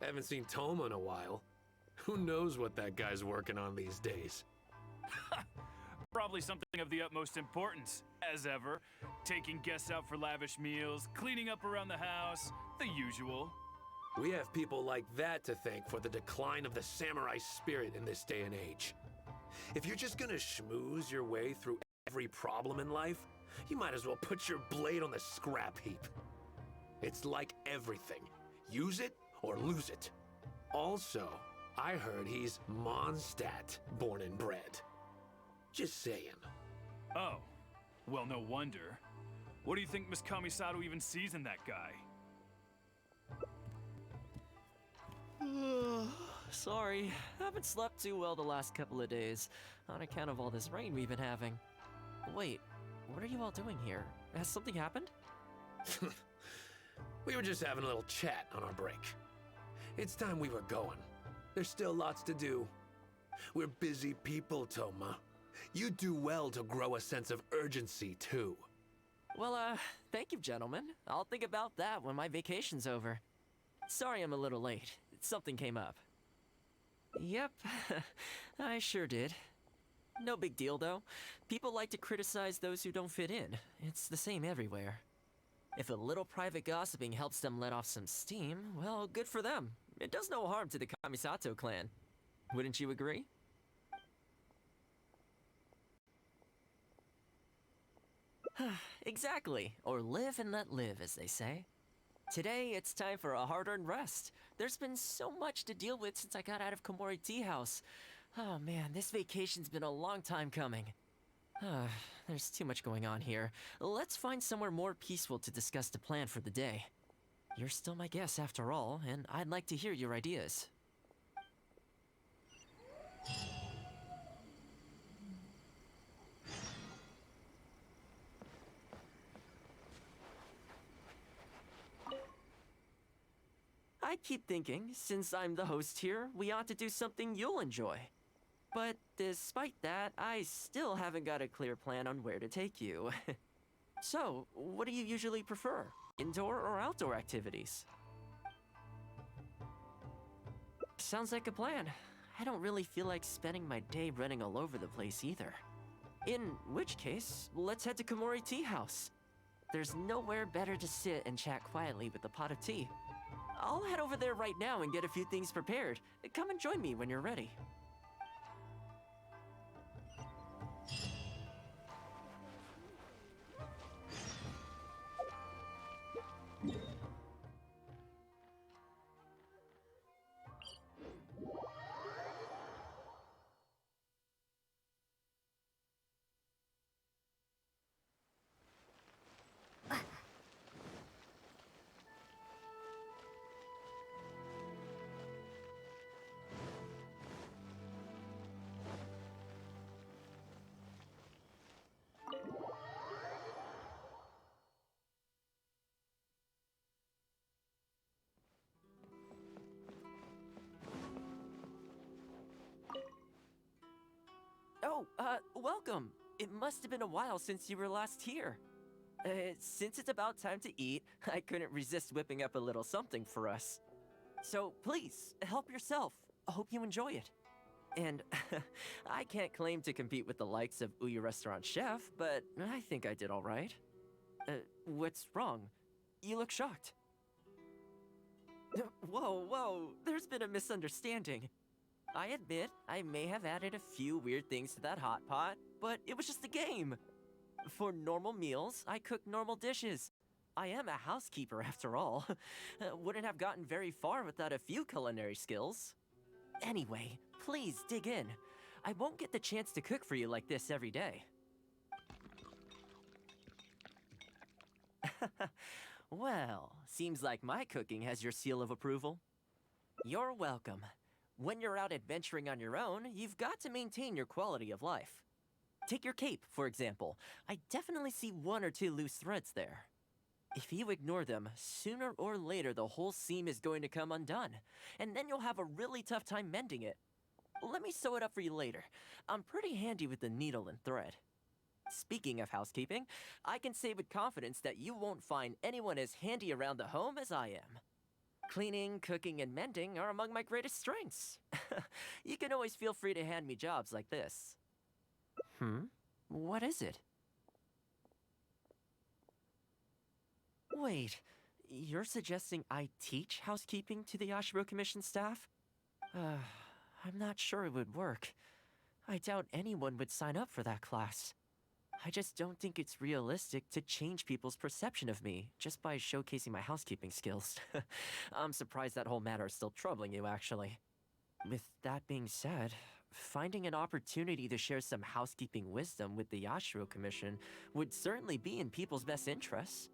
Haven't seen Thoma in a while. Who knows what that guy's working on these days? Probably something of the utmost importance, as ever. Taking guests out for lavish meals, cleaning up around the house, the usual. We have people like that to thank for the decline of the samurai spirit in this day and age. If you're just gonna schmooze your way through every problem in life, you might as well put your blade on the scrap heap. It's like everything. Use it or lose it. Also, I heard he's Mondstadt, born and bred. Just saying. Oh, well, no wonder. What do you think Miss Kamisato even sees in that guy? Sorry, haven't slept too well the last couple of days, on account of all this rain we've been having. Wait, what are you all doing here? Has something happened? We were just having a little chat on our break. It's time we were going. There's still lots to do. We're busy people, Thoma. You do well to grow a sense of urgency, too. Well, thank you, gentlemen. I'll think about that when my vacation's over. Sorry I'm a little late. Something came up. Yep, I sure did. No big deal, though. People like to criticize those who don't fit in. It's the same everywhere. If a little private gossiping helps them let off some steam, well, good for them. It does no harm to the Kamisato clan. Wouldn't you agree? Exactly. Or live and let live, as they say. Today, it's time for a hard-earned rest. There's been so much to deal with since I got out of Komori Tea House. Oh man, this vacation's been a long time coming. There's too much going on here. Let's find somewhere more peaceful to discuss the plan for the day. You're still my guest after all, and I'd like to hear your ideas. I keep thinking, since I'm the host here, we ought to do something you'll enjoy. But despite that, I still haven't got a clear plan on where to take you. So, what do you usually prefer? Indoor or outdoor activities? Sounds like a plan. I don't really feel like spending my day running all over the place either. In which case, let's head to Komori Tea House. There's nowhere better to sit and chat quietly with a pot of tea. I'll head over there right now and get a few things prepared. Come and join me when you're ready. Oh, welcome. It must have been a while since you were last here. Since it's about time to eat, I couldn't resist whipping up a little something for us. So please, help yourself. I hope you enjoy it. And I can't claim to compete with the likes of Ouya Restaurant Chef, but I think I did all right. What's wrong? You look shocked. Whoa, there's been a misunderstanding. I admit, I may have added a few weird things to that hot pot, but it was just a game. For normal meals, I cook normal dishes. I am a housekeeper after all. Wouldn't have gotten very far without a few culinary skills. Anyway, please dig in. I won't get the chance to cook for you like this every day. Well, seems like my cooking has your seal of approval. You're welcome. When you're out adventuring on your own, you've got to maintain your quality of life. Take your cape, for example. I definitely see one or two loose threads there. If you ignore them, sooner or later the whole seam is going to come undone, and then you'll have a really tough time mending it. Let me sew it up for you later. I'm pretty handy with the needle and thread. Speaking of housekeeping, I can say with confidence that you won't find anyone as handy around the home as I am. Cleaning, cooking, and mending are among my greatest strengths. You can always feel free to hand me jobs like this. What is it? Wait, you're suggesting I teach housekeeping to the Yashiro Commission staff? I'm not sure it would work. I doubt anyone would sign up for that class. I just don't think it's realistic to change people's perception of me just by showcasing my housekeeping skills. I'm surprised that whole matter is still troubling you, actually. With that being said, finding an opportunity to share some housekeeping wisdom with the Yashiro Commission would certainly be in people's best interests.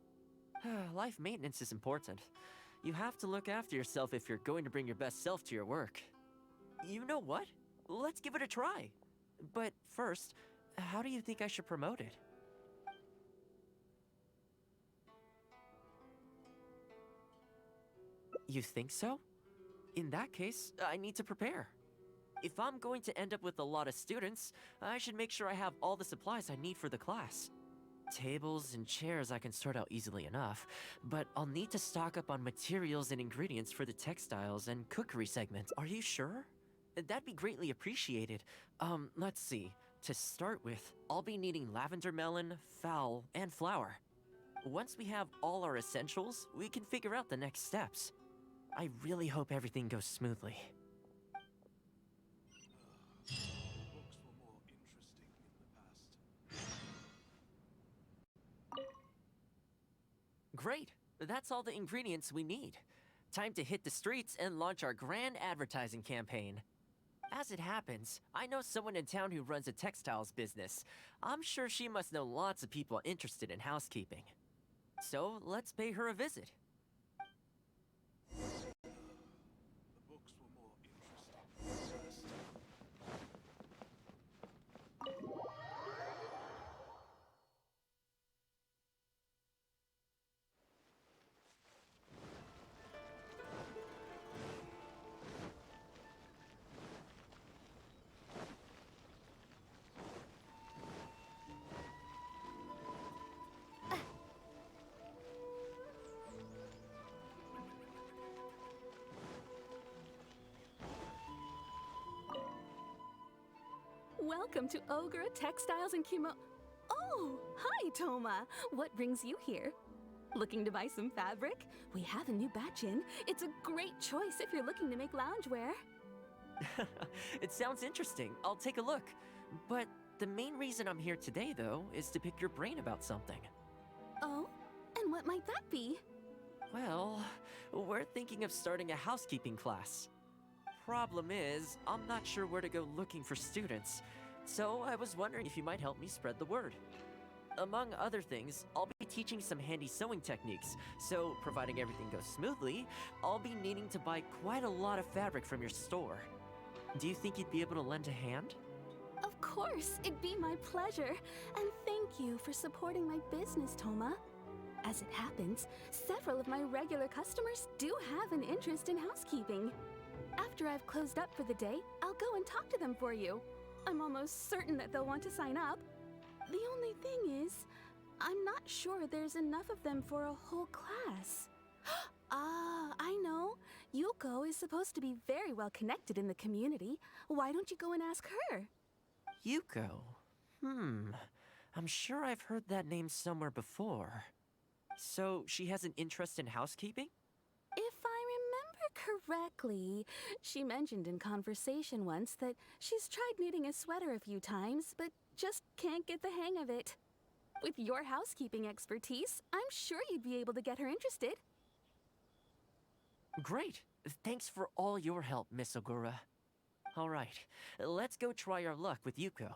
Life maintenance is important. You have to look after yourself if you're going to bring your best self to your work. You know what? Let's give it a try. But first, how do you think I should promote it? You think so? In that case, I need to prepare. If I'm going to end up with a lot of students, I should make sure I have all the supplies I need for the class. Tables and chairs I can sort out easily enough, but I'll need to stock up on materials and ingredients for the textiles and cookery segments. Are you sure? That'd be greatly appreciated. Let's see. To start with, I'll be needing lavender melon, fowl, and flour. Once we have all our essentials, we can figure out the next steps. I really hope everything goes smoothly. Books were more interesting in the past. Great! That's all the ingredients we need. Time to hit the streets and launch our grand advertising campaign. As it happens, I know someone in town who runs a textiles business. I'm sure she must know lots of people interested in housekeeping. So, let's pay her a visit. The books were more interesting in the past. Welcome to Ogre Textiles and Kimo... Oh, hi, Thoma. What brings you here? Looking to buy some fabric? We have a new batch in. It's a great choice if you're looking to make loungewear. It sounds interesting. I'll take a look. But the main reason I'm here today, though, is to pick your brain about something. Oh? And what might that be? Well, we're thinking of starting a housekeeping class. Problem is, I'm not sure where to go looking for students, so I was wondering if you might help me spread the word. Among other things, I'll be teaching some handy sewing techniques, so providing everything goes smoothly, I'll be needing to buy quite a lot of fabric from your store. Do you think you'd be able to lend a hand? Of course, it'd be my pleasure. And thank you for supporting my business, Thoma. As it happens, several of my regular customers do have an interest in housekeeping. After I've closed up for the day, I'll go and talk to them for you. I'm almost certain that they'll want to sign up. The only thing is, I'm not sure there's enough of them for a whole class. Ah, I know. Yuko is supposed to be very well connected in the community. Why don't you go and ask her? Yuko. I'm sure I've heard that name somewhere before. So, she has an interest in housekeeping? If I remember correctly, she mentioned in conversation once that she's tried knitting a sweater a few times, but just can't get the hang of it. With your housekeeping expertise, I'm sure you'd be able to get her interested. Great. Thanks for all your help, Miss Ogura. Alright, let's go try our luck with Yuko.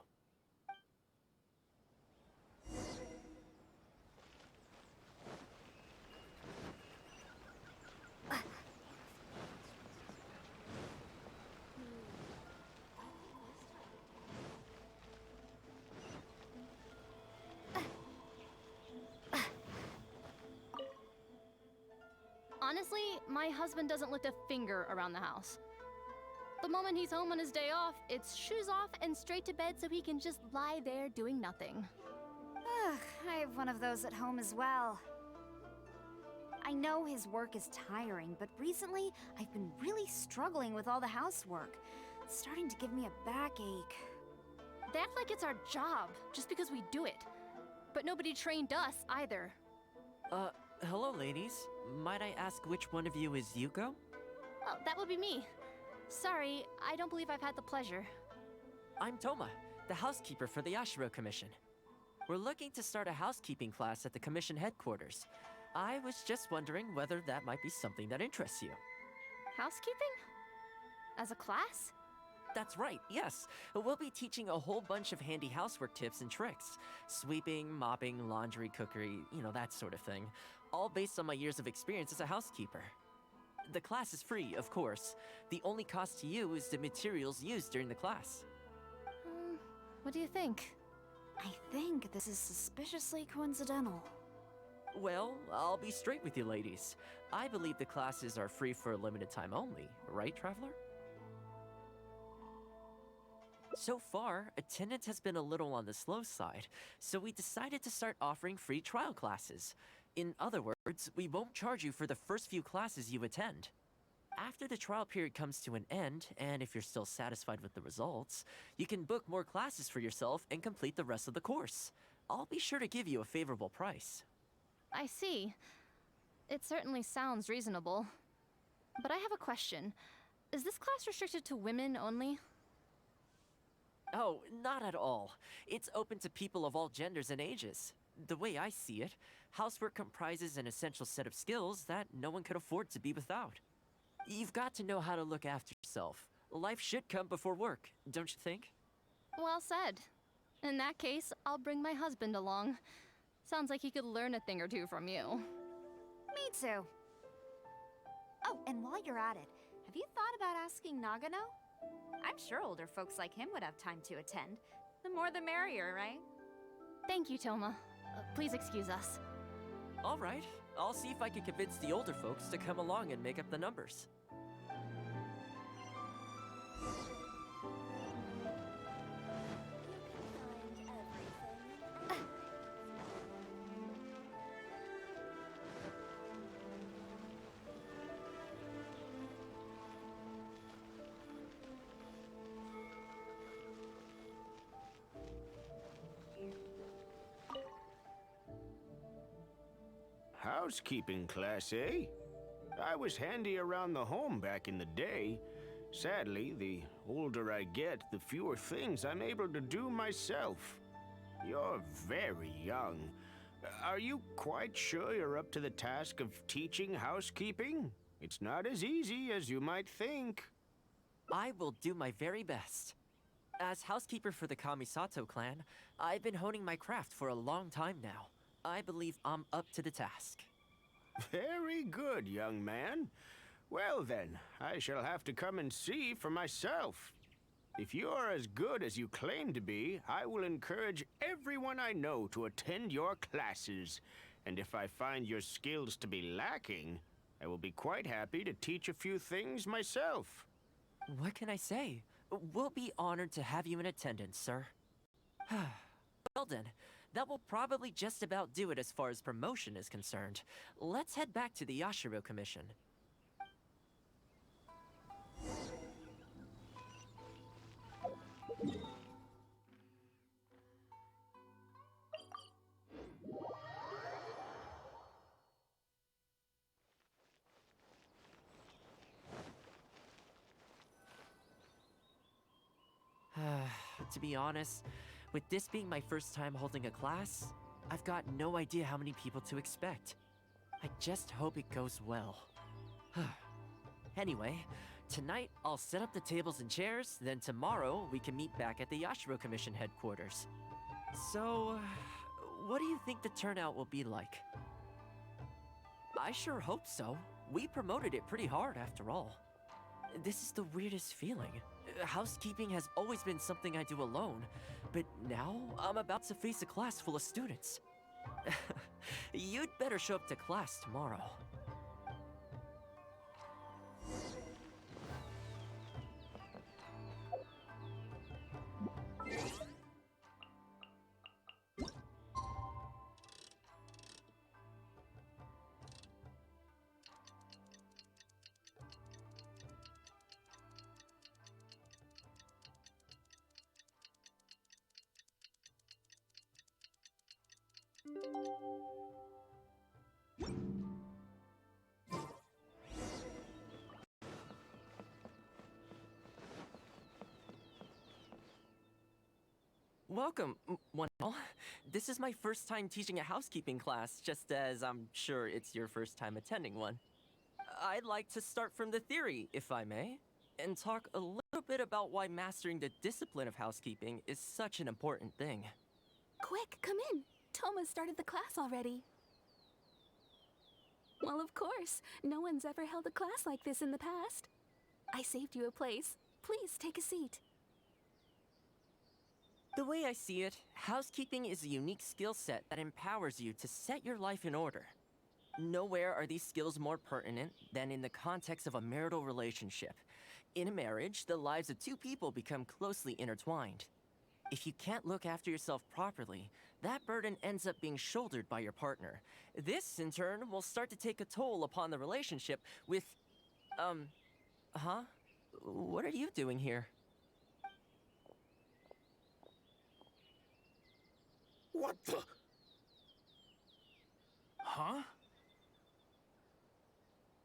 Honestly, my husband doesn't lift a finger around the house. The moment he's home on his day off, it's shoes off and straight to bed so he can just lie there doing nothing. Ugh, I have one of those at home as well. I know his work is tiring, but recently I've been really struggling with all the housework. It's starting to give me a backache. They act like it's our job, just because we do it. But nobody trained us either. Hello, ladies. Might I ask which one of you is Yuko? Oh, that would be me. Sorry, I don't believe I've had the pleasure. I'm Thoma, the housekeeper for the Ashiro Commission. We're looking to start a housekeeping class at the Commission headquarters. I was just wondering whether that might be something that interests you. Housekeeping? As a class? That's right, yes. We'll be teaching a whole bunch of handy housework tips and tricks. Sweeping, mopping, laundry, cookery, that sort of thing. All based on my years of experience as a housekeeper. The class is free, of course. The only cost to you is the materials used during the class. What do you think? I think this is suspiciously coincidental. Well, I'll be straight with you ladies. I believe the classes are free for a limited time only, right, Traveler? So far, attendance has been a little on the slow side, so we decided to start offering free trial classes. In other words, we won't charge you for the first few classes you attend. After the trial period comes to an end, and if you're still satisfied with the results, you can book more classes for yourself and complete the rest of the course. I'll be sure to give you a favorable price. I see. It certainly sounds reasonable. But I have a question. Is this class restricted to women only? Oh, not at all. It's open to people of all genders and ages. The way I see it, housework comprises an essential set of skills that no one could afford to be without. You've got to know how to look after yourself. Life should come before work, don't you think? Well said. In that case, I'll bring my husband along. Sounds like he could learn a thing or two from you. Me too. Oh, and while you're at it, have you thought about asking Nagano? I'm sure older folks like him would have time to attend. The more the merrier, right? Thank you, Thoma. Please excuse us. All right, I'll see if I can convince the older folks to come along and make up the numbers. Housekeeping class, eh? I was handy around the home back in the day. Sadly, the older I get, the fewer things I'm able to do myself. You're very young. Are you quite sure you're up to the task of teaching housekeeping? It's not as easy as you might think. I will do my very best. As housekeeper for the Kamisato clan, I've been honing my craft for a long time now. I believe I'm up to the task. Very good, young man. Well then, I shall have to come and see for myself. If you're as good as you claim to be, I will encourage everyone I know to attend your classes. And if I find your skills to be lacking, I will be quite happy to teach a few things myself. What can I say? We'll be honored to have you in attendance, sir. Well then, That will probably just about do it as far as promotion is concerned. Let's head back to the Yashiro Commission. To be honest, with this being my first time holding a class, I've got no idea how many people to expect. I just hope it goes well. Anyway, tonight I'll set up the tables and chairs, then tomorrow we can meet back at the Yashiro Commission headquarters. So, what do you think the turnout will be like? I sure hope so. We promoted it pretty hard after all. This is the weirdest feeling. Housekeeping has always been something I do alone, but now I'm about to face a class full of students. You'd better show up to class tomorrow. Welcome, one and all. This is my first time teaching a housekeeping class, just as I'm sure it's your first time attending one. I'd like to start from the theory, if I may, and talk a little bit about why mastering the discipline of housekeeping is such an important thing. Quick, come in. Thoma started the class already. Well, of course. No one's ever held a class like this in the past. I saved you a place. Please take a seat. The way I see it, housekeeping is a unique skill set that empowers you to set your life in order. Nowhere are these skills more pertinent than in the context of a marital relationship. In a marriage, the lives of two people become closely intertwined. If you can't look after yourself properly, that burden ends up being shouldered by your partner. This, in turn, will start to take a toll upon the relationship with... What are you doing here? What the? Huh?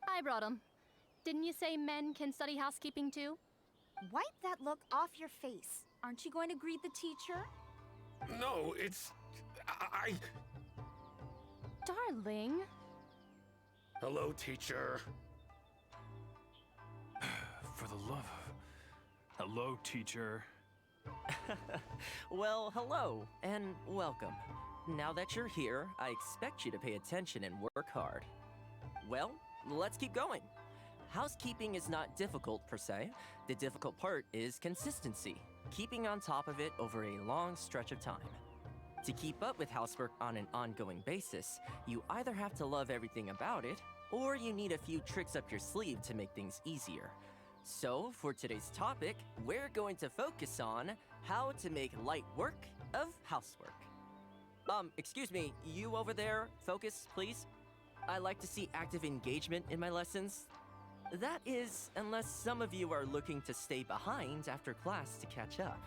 I brought him. Didn't you say men can study housekeeping too? Wipe that look off your face. Aren't you going to greet the teacher? No, it's... I... Darling. Hello, teacher. For the love of... Hello, teacher. Well, hello, and welcome. Now that you're here, I expect you to pay attention and work hard. Well, let's keep going. Housekeeping is not difficult per se. The difficult part is consistency, keeping on top of it over a long stretch of time. To keep up with housework on an ongoing basis, you either have to love everything about it, or you need a few tricks up your sleeve to make things easier. So, for today's topic, we're going to focus on how to make light work of housework. Excuse me, you over there, focus, please. I like to see active engagement in my lessons. That is, unless some of you are looking to stay behind after class to catch up.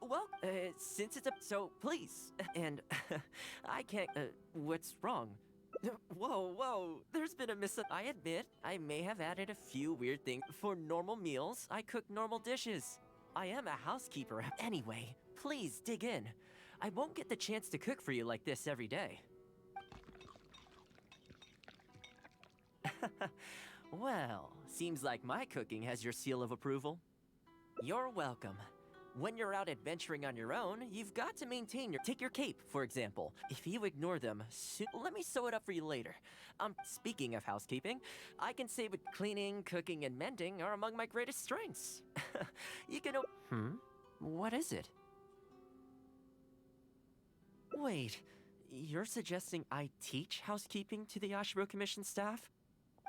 Well, since it's a... So, please. And I can't... what's wrong? Whoa. There's been a I admit, I may have added a few weird things. For normal meals, I cook normal dishes. I am a housekeeper. Anyway, please dig in. I won't get the chance to cook for you like this every day. Well, seems like my cooking has your seal of approval. You're welcome. When you're out adventuring on your own, you've got to maintain your... Take your cape, for example. If you ignore them, let me sew it up for you later. Speaking of housekeeping, I can say with cleaning, cooking, and mending are among my greatest strengths. You can... What is it? Wait, you're suggesting I teach housekeeping to the Yashiro Commission staff?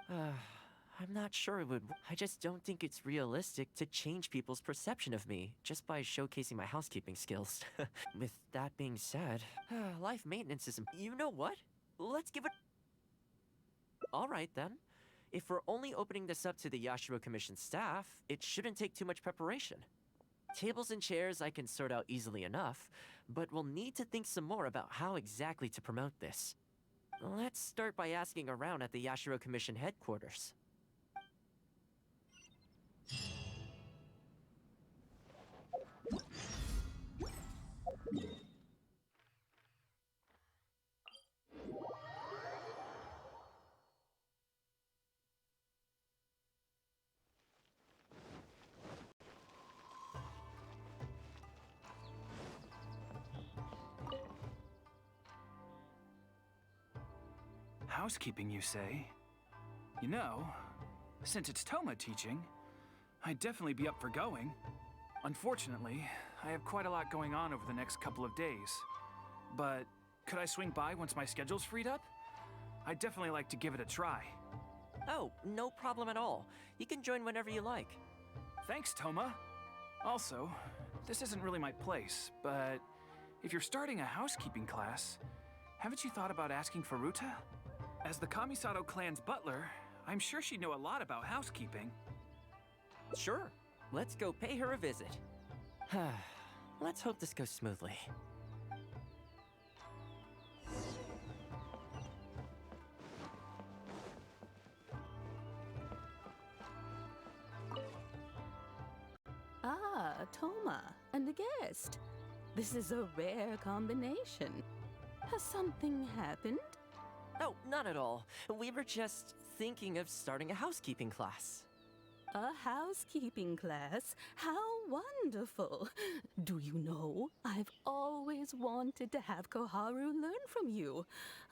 I'm not sure it would... I just don't think it's realistic to change people's perception of me just by showcasing my housekeeping skills. With that being said, life maintenance is... You know what? Let's give it... Alright then. If we're only opening this up to the Yashiro Commission staff, it shouldn't take too much preparation. Tables and chairs I can sort out easily enough, but we'll need to think some more about how exactly to promote this. Let's start by asking around at the Yashiro Commission headquarters. Housekeeping, you say? You know, since it's Thoma teaching, I'd definitely be up for going. Unfortunately, I have quite a lot going on over the next couple of days. But could I swing by once my schedule's freed up? I'd definitely like to give it a try. Oh, no problem at all. You can join whenever you like. Thanks, Thoma. Also, this isn't really my place, but if you're starting a housekeeping class, haven't you thought about asking Furuta? As the Kamisato clan's butler, I'm sure she'd know a lot about housekeeping. Sure. Let's go pay her a visit. Let's hope this goes smoothly. Ah, Thoma, and a guest. This is a rare combination. Has something happened? Oh, not at all. We were just thinking of starting a housekeeping class. A housekeeping class? How wonderful! Do you know, I've always wanted to have Koharu learn from you.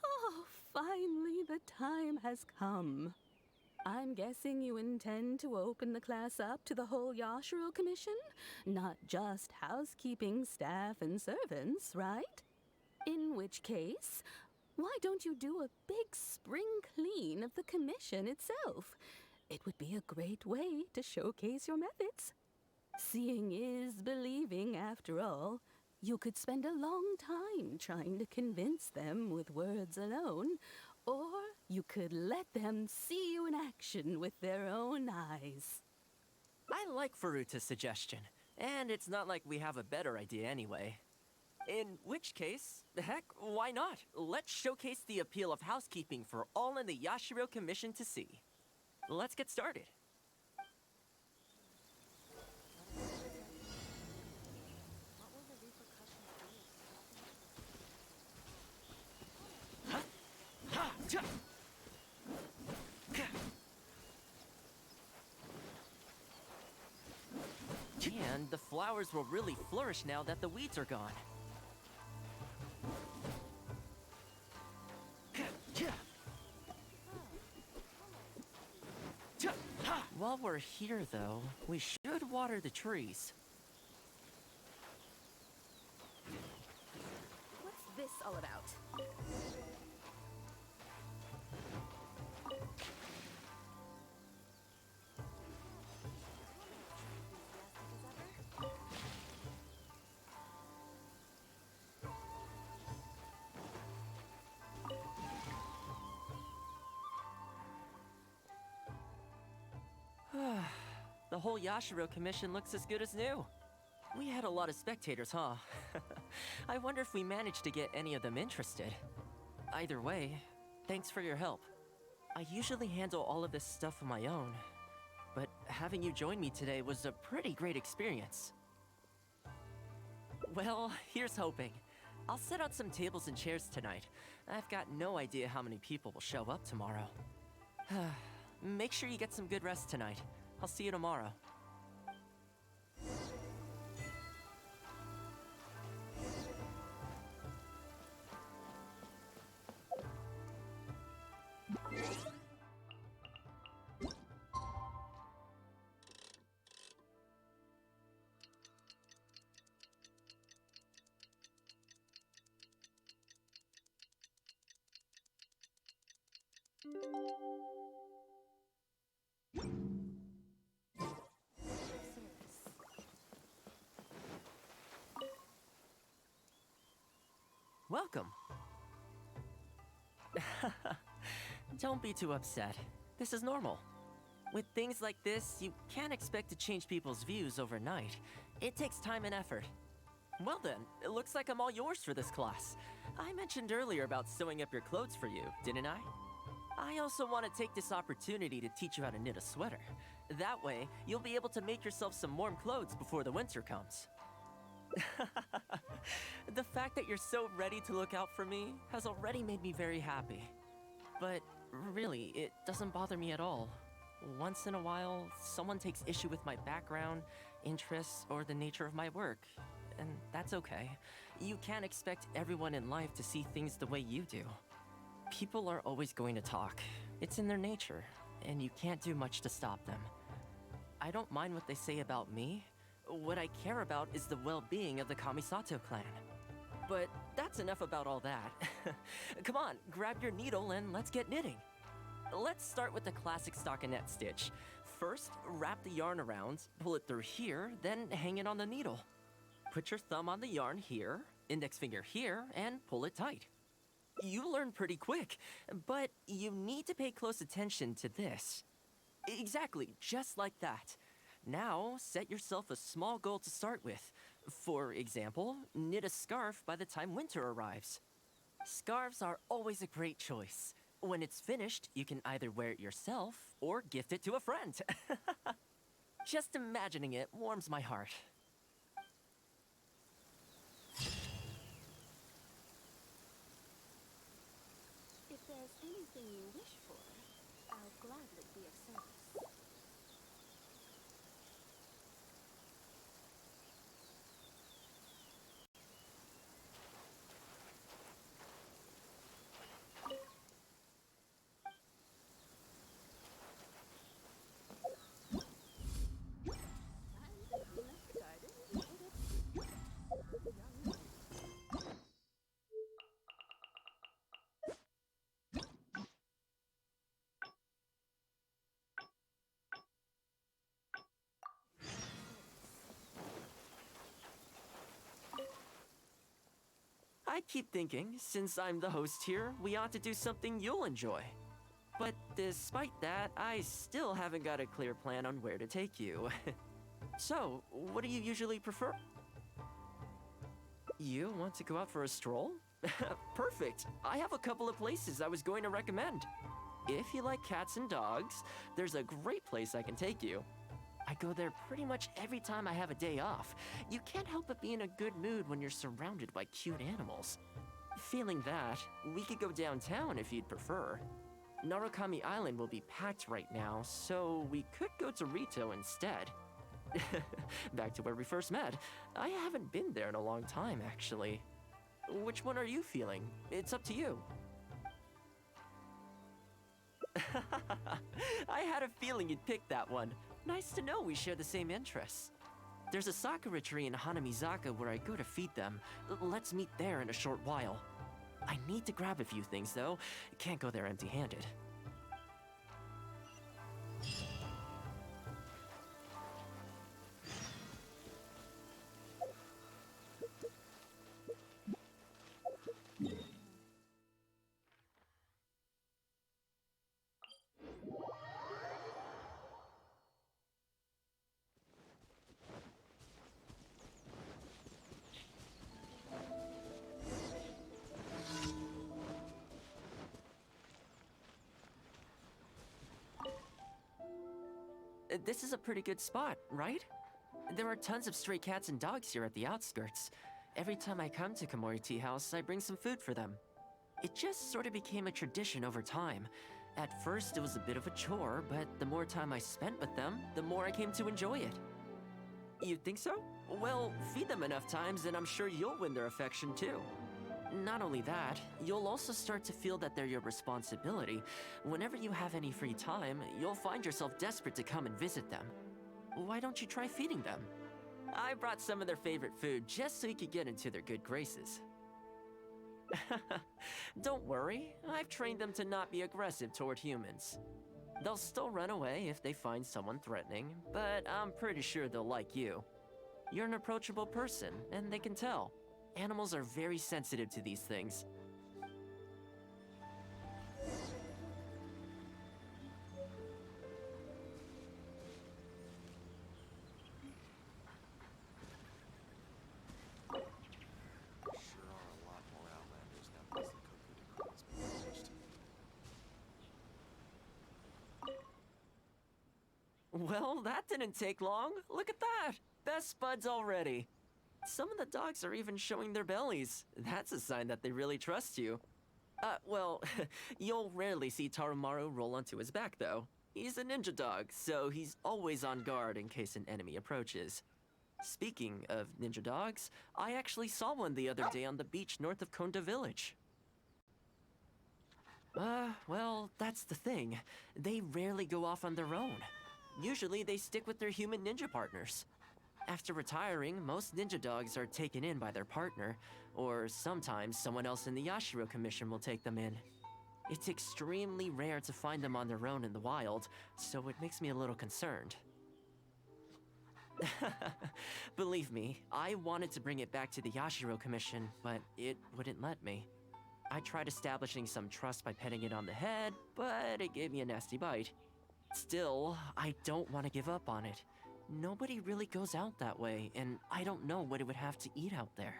Oh, finally the time has come. I'm guessing you intend to open the class up to the whole Yashiro Commission? Not just housekeeping staff and servants, right? In which case, why don't you do a big spring clean of the commission itself? It would be a great way to showcase your methods. Seeing is believing, after all. You could spend a long time trying to convince them with words alone, or you could let them see you in action with their own eyes. I like Furuta's suggestion, and it's not like we have a better idea anyway. In which case, heck, why not? Let's showcase the appeal of housekeeping for all in the Yashiro Commission to see. Let's get started. And the flowers will really flourish now that the weeds are gone. While we're here, though, we should water the trees. What's this all about? The whole Yashiro Commission looks as good as new. We had a lot of spectators, huh? I wonder if we managed to get any of them interested. Either way, thanks for your help. I usually handle all of this stuff on my own, but having you join me today was a pretty great experience. Well, here's hoping. I'll set out some tables and chairs tonight. I've got no idea how many people will show up tomorrow. Make sure you get some good rest tonight. I'll see you tomorrow. Welcome. Don't be too upset. This is normal. With things like this, you can't expect to change people's views overnight. It takes time and effort. Well then, it looks like I'm all yours for this class. I mentioned earlier about sewing up your clothes for you, didn't I? I also want to take this opportunity to teach you how to knit a sweater. That way, you'll be able to make yourself some warm clothes before the winter comes. The fact that you're so ready to look out for me has already made me very happy. But really, it doesn't bother me at all. Once in a while, someone takes issue with my background, interests, or the nature of my work. And that's okay. You can't expect everyone in life to see things the way you do. People are always going to talk. It's in their nature, and you can't do much to stop them. I don't mind what they say about me. What I care about is the well-being of the Kamisato clan. But that's enough about all that. Come on, grab your needle and let's get knitting. Let's start with the classic stockinette stitch. First, wrap the yarn around, pull it through here, then hang it on the needle. Put your thumb on the yarn here, index finger here, and pull it tight. You learn pretty quick, but you need to pay close attention to this. Exactly, just like that. Now, set yourself a small goal to start with. For example, knit a scarf by the time winter arrives. Scarves are always a great choice. When it's finished, you can either wear it yourself or gift it to a friend. Just imagining it warms my heart. If there's anything you wish for, I'll gladly be of service. I keep thinking, since I'm the host here, we ought to do something you'll enjoy. But despite that, I still haven't got a clear plan on where to take you. So, what do you usually prefer? You want to go out for a stroll? Perfect! I have a couple of places I was going to recommend. If you like cats and dogs, there's a great place I can take you. I go there pretty much every time I have a day off. You can't help but be in a good mood when you're surrounded by cute animals. Feeling that, we could go downtown if you'd prefer. Narukami Island will be packed right now, so we could go to Rito instead. Back to where we first met. I haven't been there in a long time, actually. Which one are you feeling? It's up to you. I had a feeling you'd pick that one. Nice to know we share the same interests. There's a sakura tree in Hanamizaka where I go to feed them. Let's meet there in a short while. I need to grab a few things, though. Can't go there empty-handed. This is a pretty good spot, right? There are tons of stray cats and dogs here at the outskirts. Every time I come to Komori Tea House, I bring some food for them. It just sort of became a tradition over time. At first, it was a bit of a chore, but the more time I spent with them, the more I came to enjoy it. You think so? Well, feed them enough times and I'm sure you'll win their affection too. Not only that, you'll also start to feel that they're your responsibility. Whenever you have any free time, you'll find yourself desperate to come and visit them. Why don't you try feeding them? I brought some of their favorite food just so you could get into their good graces. Don't worry, I've trained them to not be aggressive toward humans. They'll still run away if they find someone threatening, but I'm pretty sure they'll like you. You're an approachable person, and they can tell. Animals are very sensitive to these things. Sure are a lot more Outlanders now because the Koku decree has been published. Well, that didn't take long. Look at that! Best buds already. Some of the dogs are even showing their bellies. That's a sign that they really trust you. Well, you'll rarely see Tarumaru roll onto his back, though. He's a ninja dog, so he's always on guard in case an enemy approaches. Speaking of ninja dogs, I actually saw one the other day on the beach north of Konda Village. Well, that's the thing. They rarely go off on their own. Usually they stick with their human ninja partners. After retiring, most ninja dogs are taken in by their partner, or sometimes someone else in the Yashiro Commission will take them in. It's extremely rare to find them on their own in the wild, so it makes me a little concerned. Believe me, I wanted to bring it back to the Yashiro Commission, but it wouldn't let me. I tried establishing some trust by petting it on the head, but it gave me a nasty bite. Still, I don't want to give up on it. Nobody really goes out that way, and I don't know what it would have to eat out there.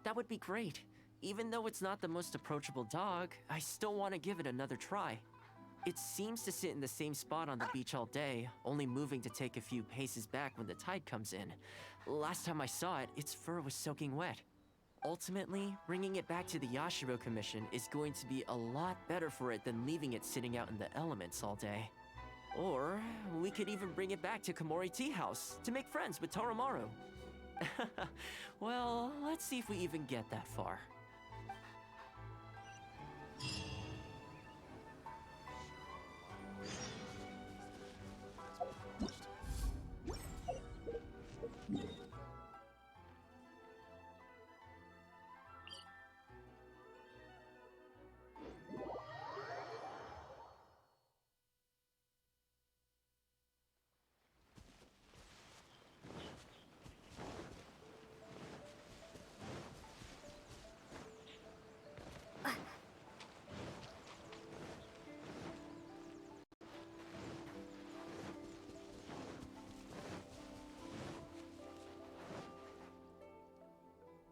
That would be great. Even though it's not the most approachable dog, I still want to give it another try. It seems to sit in the same spot on the beach all day, only moving to take a few paces back when the tide comes in. Last time I saw it, its fur was soaking wet. Ultimately, bringing it back to the Yashiro Commission is going to be a lot better for it than leaving it sitting out in the elements all day. Or, we could even bring it back to Komori Tea House to make friends with Tarumaru. Well, let's see if we even get that far.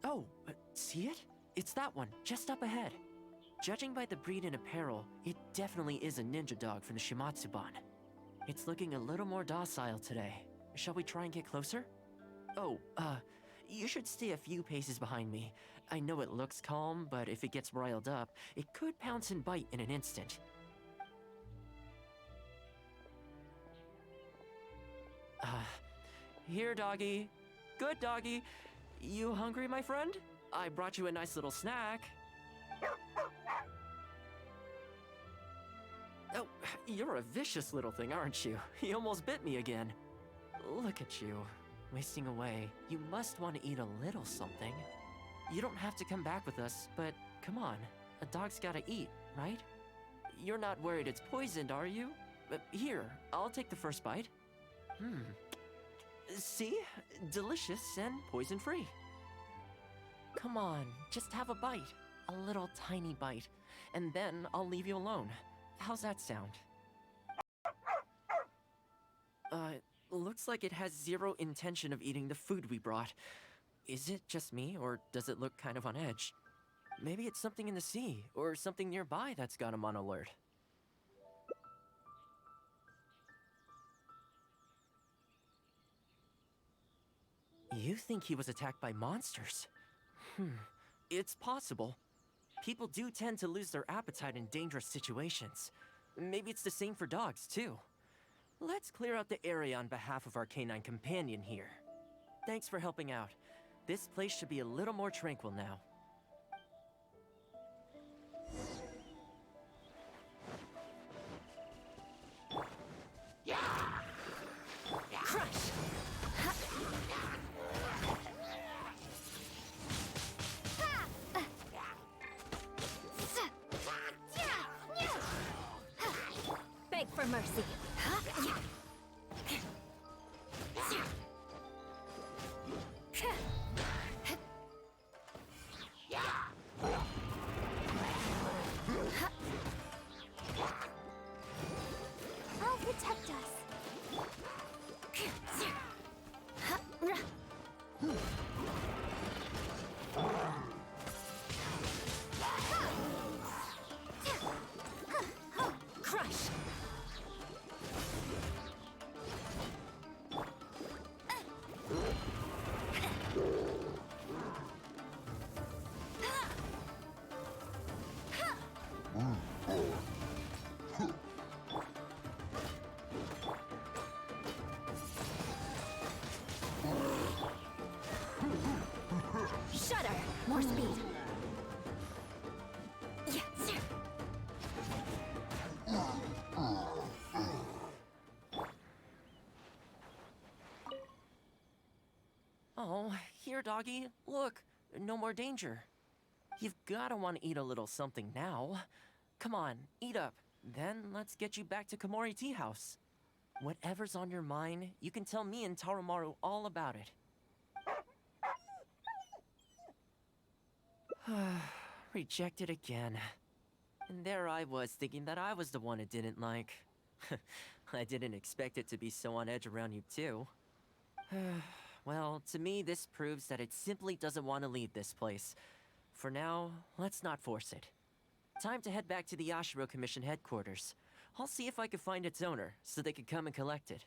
Oh, see it? It's that one, just up ahead. Judging by the breed and apparel, it definitely is a ninja dog from the Shimatsuban. It's looking a little more docile today. Shall we try and get closer? Oh, you should stay a few paces behind me. I know it looks calm, but if it gets riled up, it could pounce and bite in an instant. Here, doggy. Good doggy. You hungry, my friend? I brought you a nice little snack. Oh, you're a vicious little thing, aren't you? You almost bit me again. Look at you, wasting away. You must want to eat a little something. You don't have to come back with us, but come on. A dog's gotta eat, right? You're not worried it's poisoned, are you? Here, I'll take the first bite. See? Delicious and poison-free. Come on, just have a bite. A little tiny bite. And then I'll leave you alone. How's that sound? Looks like it has zero intention of eating the food we brought. Is it just me, or does it look kind of on edge? Maybe it's something in the sea, or something nearby that's got him on alert. You think he was attacked by monsters? It's possible. People do tend to lose their appetite in dangerous situations. Maybe it's the same for dogs, too. Let's clear out the area on behalf of our canine companion here. Thanks for helping out. This place should be a little more tranquil now. Crush! Beg for mercy. I'll protect us. Crush! Shudder! More speed. Yes. Oh, here, doggy. Look, no more danger. You've gotta want to eat a little something now. Come on, eat up. Then let's get you back to Komori Tea House. Whatever's on your mind, you can tell me and Tarumaru all about it. Rejected again. And there I was thinking that I was the one it didn't like. I didn't expect it to be so on edge around you too. Well, to me this proves that it simply doesn't want to leave this place. For now, let's not force it. Time to head back to the Yashiro Commission headquarters. I'll see if I can find its owner, so they can come and collect it.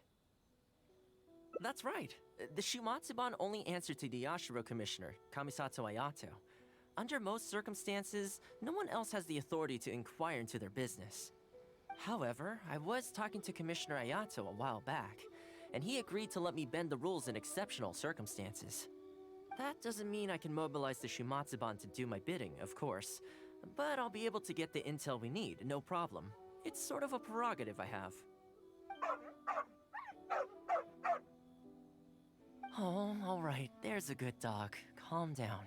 That's right. The Shumatsuban only answer to the Yashiro Commissioner, Kamisato Ayato. Under most circumstances, no one else has the authority to inquire into their business. However, I was talking to Commissioner Ayato a while back, and he agreed to let me bend the rules in exceptional circumstances. That doesn't mean I can mobilize the Shumatsuban to do my bidding, of course, but I'll be able to get the intel we need, no problem. It's sort of a prerogative I have. Oh, all right, there's a good dog. Calm down.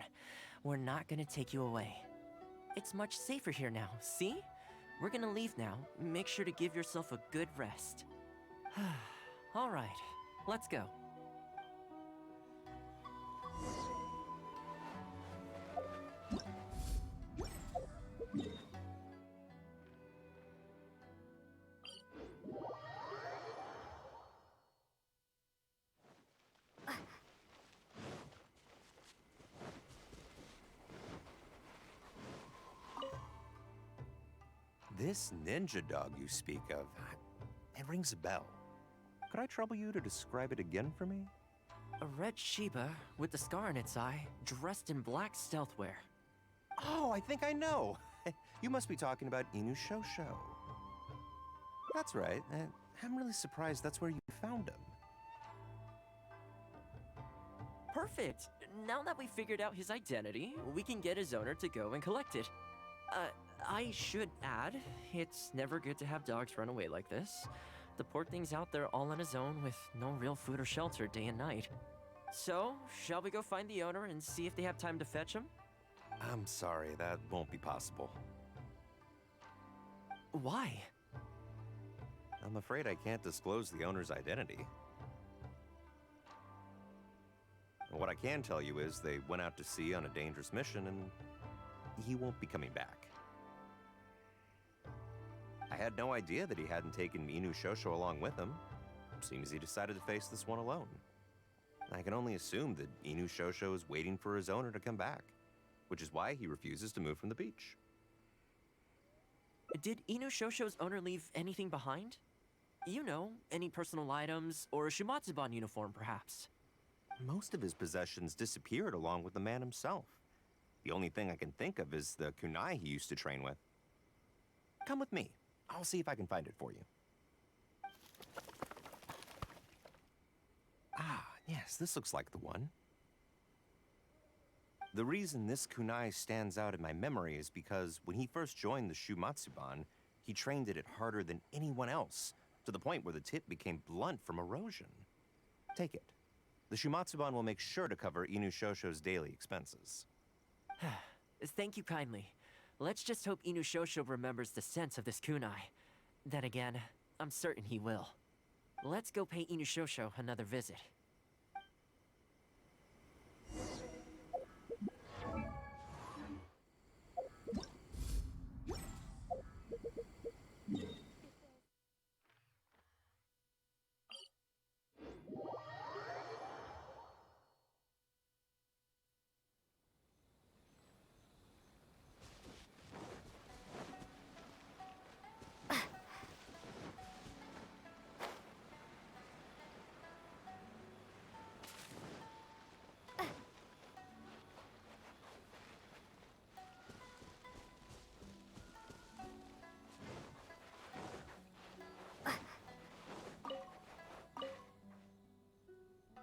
We're not gonna take you away. It's much safer here now, see? We're gonna leave now. Make sure to give yourself a good rest. All right, let's go. This ninja dog you speak of, it rings a bell. Could I trouble you to describe it again for me? A red Shiba with a scar in its eye, dressed in black stealth wear. Oh, I think I know. You must be talking about Inu Shosho. That's right. I'm really surprised that's where you found him. Perfect! Now that we figured out his identity, we can get his owner to go and collect it. I should add, it's never good to have dogs run away like this. The poor thing's out there all on his own with no real food or shelter day and night. So, shall we go find the owner and see if they have time to fetch him? I'm sorry, that won't be possible. Why? I'm afraid I can't disclose the owner's identity. What I can tell you is they went out to sea on a dangerous mission and he won't be coming back. I had no idea that he hadn't taken Inu Shosho along with him. Seems he decided to face this one alone. I can only assume that Inu Shosho is waiting for his owner to come back. which is why he refuses to move from the beach. Did Inu Shosho's owner leave anything behind? You know, any personal items, or a Shumatsuban uniform, perhaps? Most of his possessions disappeared along with the man himself. The only thing I can think of is the kunai he used to train with. Come with me. I'll see if I can find it for you. Ah, yes, this looks like the one. The reason this kunai stands out in my memory is because when he first joined the Shumatsuban, he trained it harder than anyone else, to the point where the tip became blunt from erosion. Take it. The Shumatsuban will make sure to cover Inu Shosho's daily expenses. Thank you kindly. Let's just hope Inu Shosho remembers the sense of this kunai. Then again, I'm certain he will. Let's go pay Inu Shosho another visit.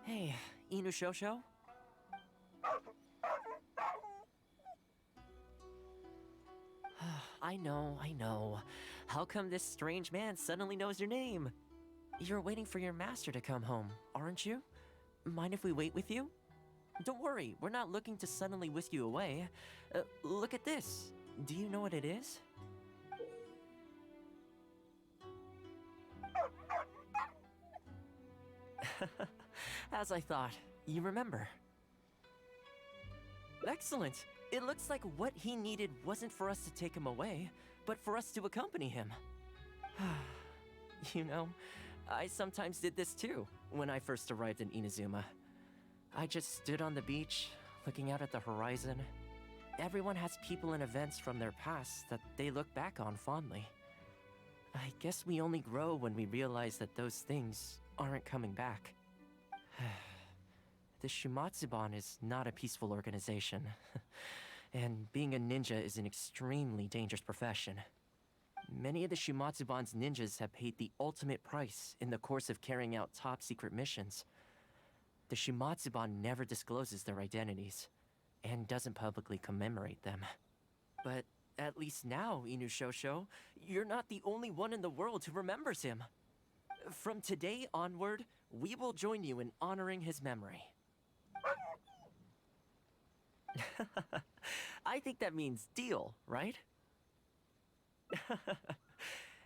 Hey, Inu Shosho? I know. How come this strange man suddenly knows your name? You're waiting for your master to come home, aren't you? Mind if we wait with you? Don't worry, we're not looking to suddenly whisk you away. Look at this. Do you know what it is? As I thought, you remember. Excellent! It looks like what he needed wasn't for us to take him away, but for us to accompany him. You know, I sometimes did this too, when I first arrived in Inazuma. I just stood on the beach, looking out at the horizon. Everyone has people and events from their past that they look back on fondly. I guess we only grow when we realize that those things aren't coming back. The Shumatsuban is not a peaceful organization, and being a ninja is an extremely dangerous profession. Many of the Shumatsuban's ninjas have paid the ultimate price in the course of carrying out top-secret missions. The Shumatsuban never discloses their identities, and doesn't publicly commemorate them. But at least now, Inu Shosho, you're not the only one in the world who remembers him. From today onward, we will join you in honoring his memory. I think that means deal, right?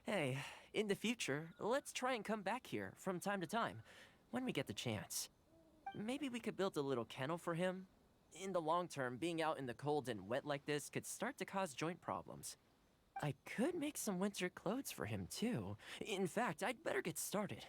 Hey, in the future, let's try and come back here from time to time, when we get the chance. Maybe we could build a little kennel for him. In the long term, being out in the cold and wet like this could start to cause joint problems. I could make some winter clothes for him too. In fact, I'd better get started.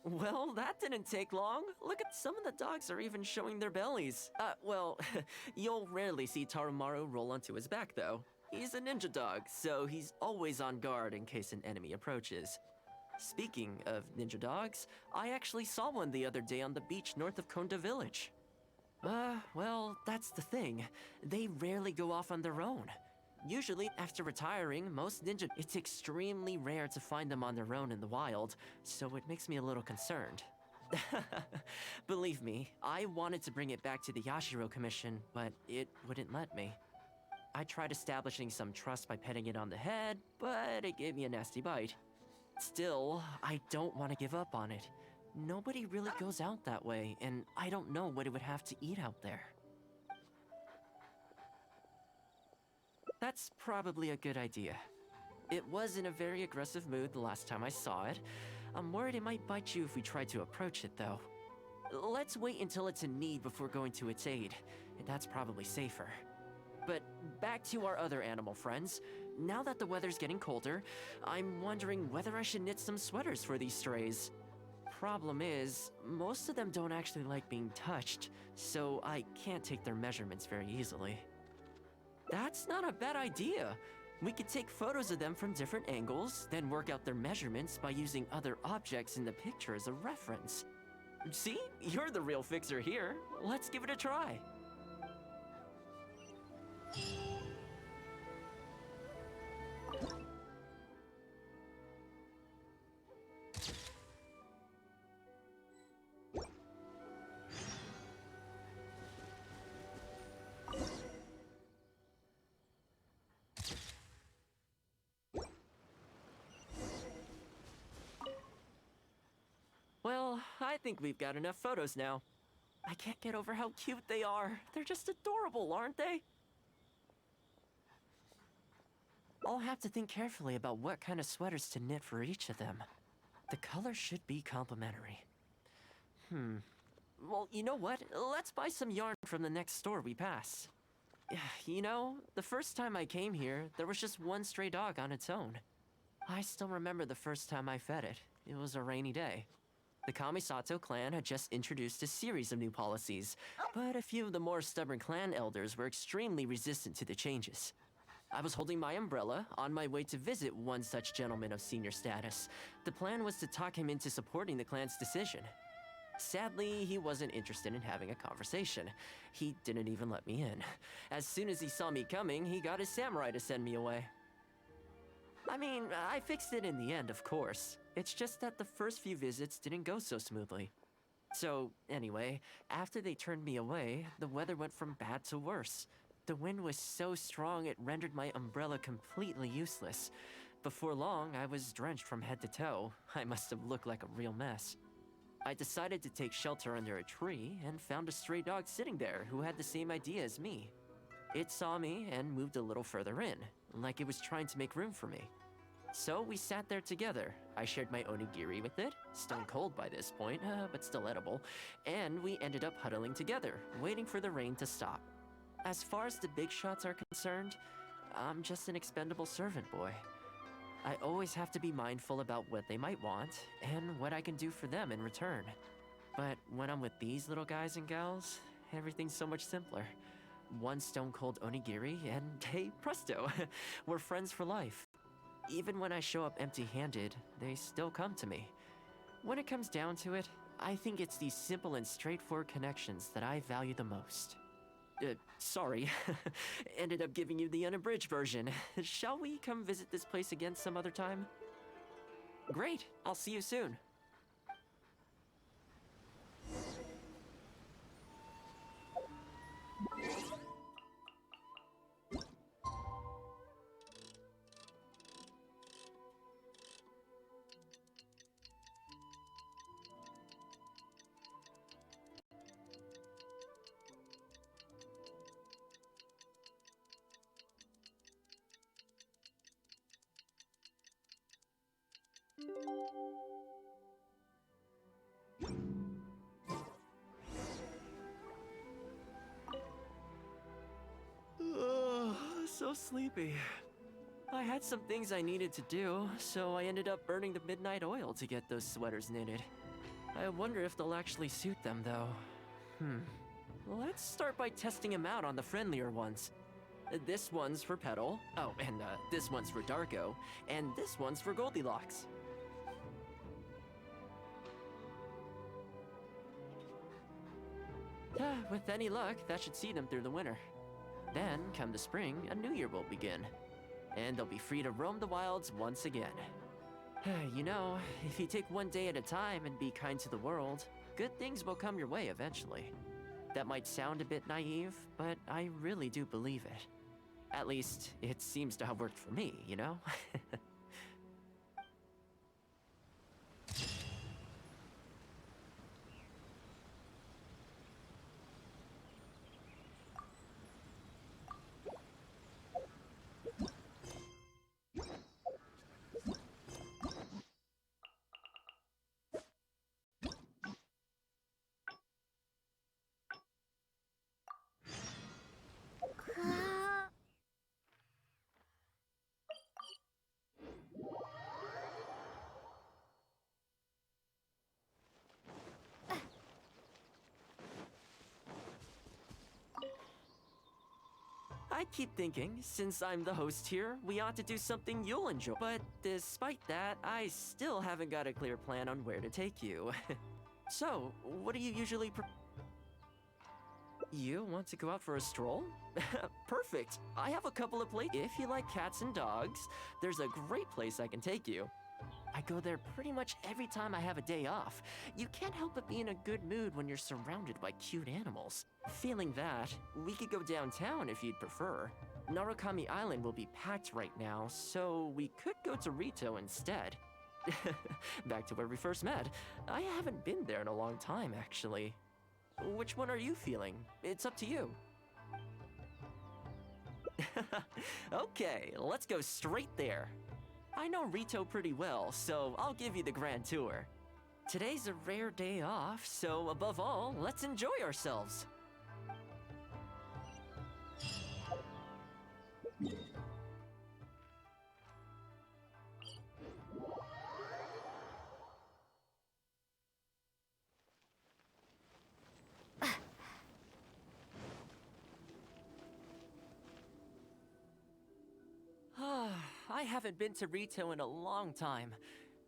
Well, that didn't take long. Look at some of the dogs are even showing their bellies. Well, you'll rarely see Tarumaru roll onto his back, though. He's a ninja dog, so he's always on guard in case an enemy approaches. Speaking of ninja dogs, I actually saw one the other day on the beach north of Konda Village. Well, that's the thing. They rarely go off on their own. Usually, after retiring, most ninja... It's extremely rare to find them on their own in the wild, so it makes me a little concerned. Believe me, I wanted to bring it back to the Yashiro Commission, but it wouldn't let me. I tried establishing some trust by petting it on the head, but it gave me a nasty bite. Still, I don't want to give up on it. Nobody really goes out that way, and I don't know what it would have to eat out there. That's probably a good idea. It was in a very aggressive mood the last time I saw it. I'm worried it might bite you if we try to approach it, though. Let's wait until it's in need before going to its aid. That's probably safer. But back to our other animal friends. Now that the weather's getting colder, I'm wondering whether I should knit some sweaters for these strays. Problem is, most of them don't actually like being touched, so I can't take their measurements very easily. That's not a bad idea. We could take photos of them from different angles, then work out their measurements by using other objects in the picture as a reference. See? You're the real fixer here. Let's give it a try. Well, I think we've got enough photos now. I can't get over how cute they are. They're just adorable, aren't they? I'll have to think carefully about what kind of sweaters to knit for each of them. The colors should be complementary. Well, you know what? Let's buy some yarn from the next store we pass. You know, the first time I came here, there was just one stray dog on its own. I still remember the first time I fed it. It was a rainy day. The Kamisato clan had just introduced a series of new policies, but a few of the more stubborn clan elders were extremely resistant to the changes. I was holding my umbrella, on my way to visit one such gentleman of senior status. The plan was to talk him into supporting the clan's decision. Sadly, he wasn't interested in having a conversation. He didn't even let me in. As soon as he saw me coming, he got his samurai to send me away. I mean, I fixed it in the end, of course. It's just that the first few visits didn't go so smoothly. So, anyway, after they turned me away, the weather went from bad to worse. The wind was so strong it rendered my umbrella completely useless. Before long, I was drenched from head to toe. I must have looked like a real mess. I decided to take shelter under a tree and found a stray dog sitting there who had the same idea as me. It saw me and moved a little further in, like it was trying to make room for me. So we sat there together. I shared my onigiri with it, stone cold by this point, but still edible, and we ended up huddling together, waiting for the rain to stop. As far as the big shots are concerned, I'm just an expendable servant boy. I always have to be mindful about what they might want, and what I can do for them in return. But when I'm with these little guys and gals, everything's so much simpler. One stone-cold onigiri, and hey, presto, we're friends for life. Even when I show up empty-handed, they still come to me. When it comes down to it, I think it's these simple and straightforward connections that I value the most. Sorry. Ended up giving you the unabridged version. Shall we come visit this place again some other time? Great. I'll see you soon. So sleepy. I had some things I needed to do, so I ended up burning the midnight oil to get those sweaters knitted. I wonder if they'll actually suit them, though. Let's start by testing them out on the friendlier ones. This one's for Petal. Oh, and this one's for Darko. And this one's for Goldilocks. With any luck, that should see them through the winter. Then, come the spring, a new year will begin. And they'll be free to roam the wilds once again. You know, if you take one day at a time and be kind to the world, good things will come your way eventually. That might sound a bit naive, but I really do believe it. At least, it seems to have worked for me, you know? I keep thinking, since I'm the host here, we ought to do something you'll enjoy. But despite that, I still haven't got a clear plan on where to take you. So, what do you usually You want to go out for a stroll? Perfect! I have a couple of places. If you like cats and dogs, there's a great place I can take you. I go there pretty much every time I have a day off. You can't help but be in a good mood when you're surrounded by cute animals. Feeling that, we could go downtown if you'd prefer. Narukami Island will be packed right now, so we could go to Rito instead. Back to where we first met. I haven't been there in a long time, actually. Which one are you feeling? It's up to you. Okay, let's go straight there. I know Rito pretty well, so I'll give you the grand tour. Today's a rare day off, so above all, let's enjoy ourselves. I haven't been to Rito in a long time,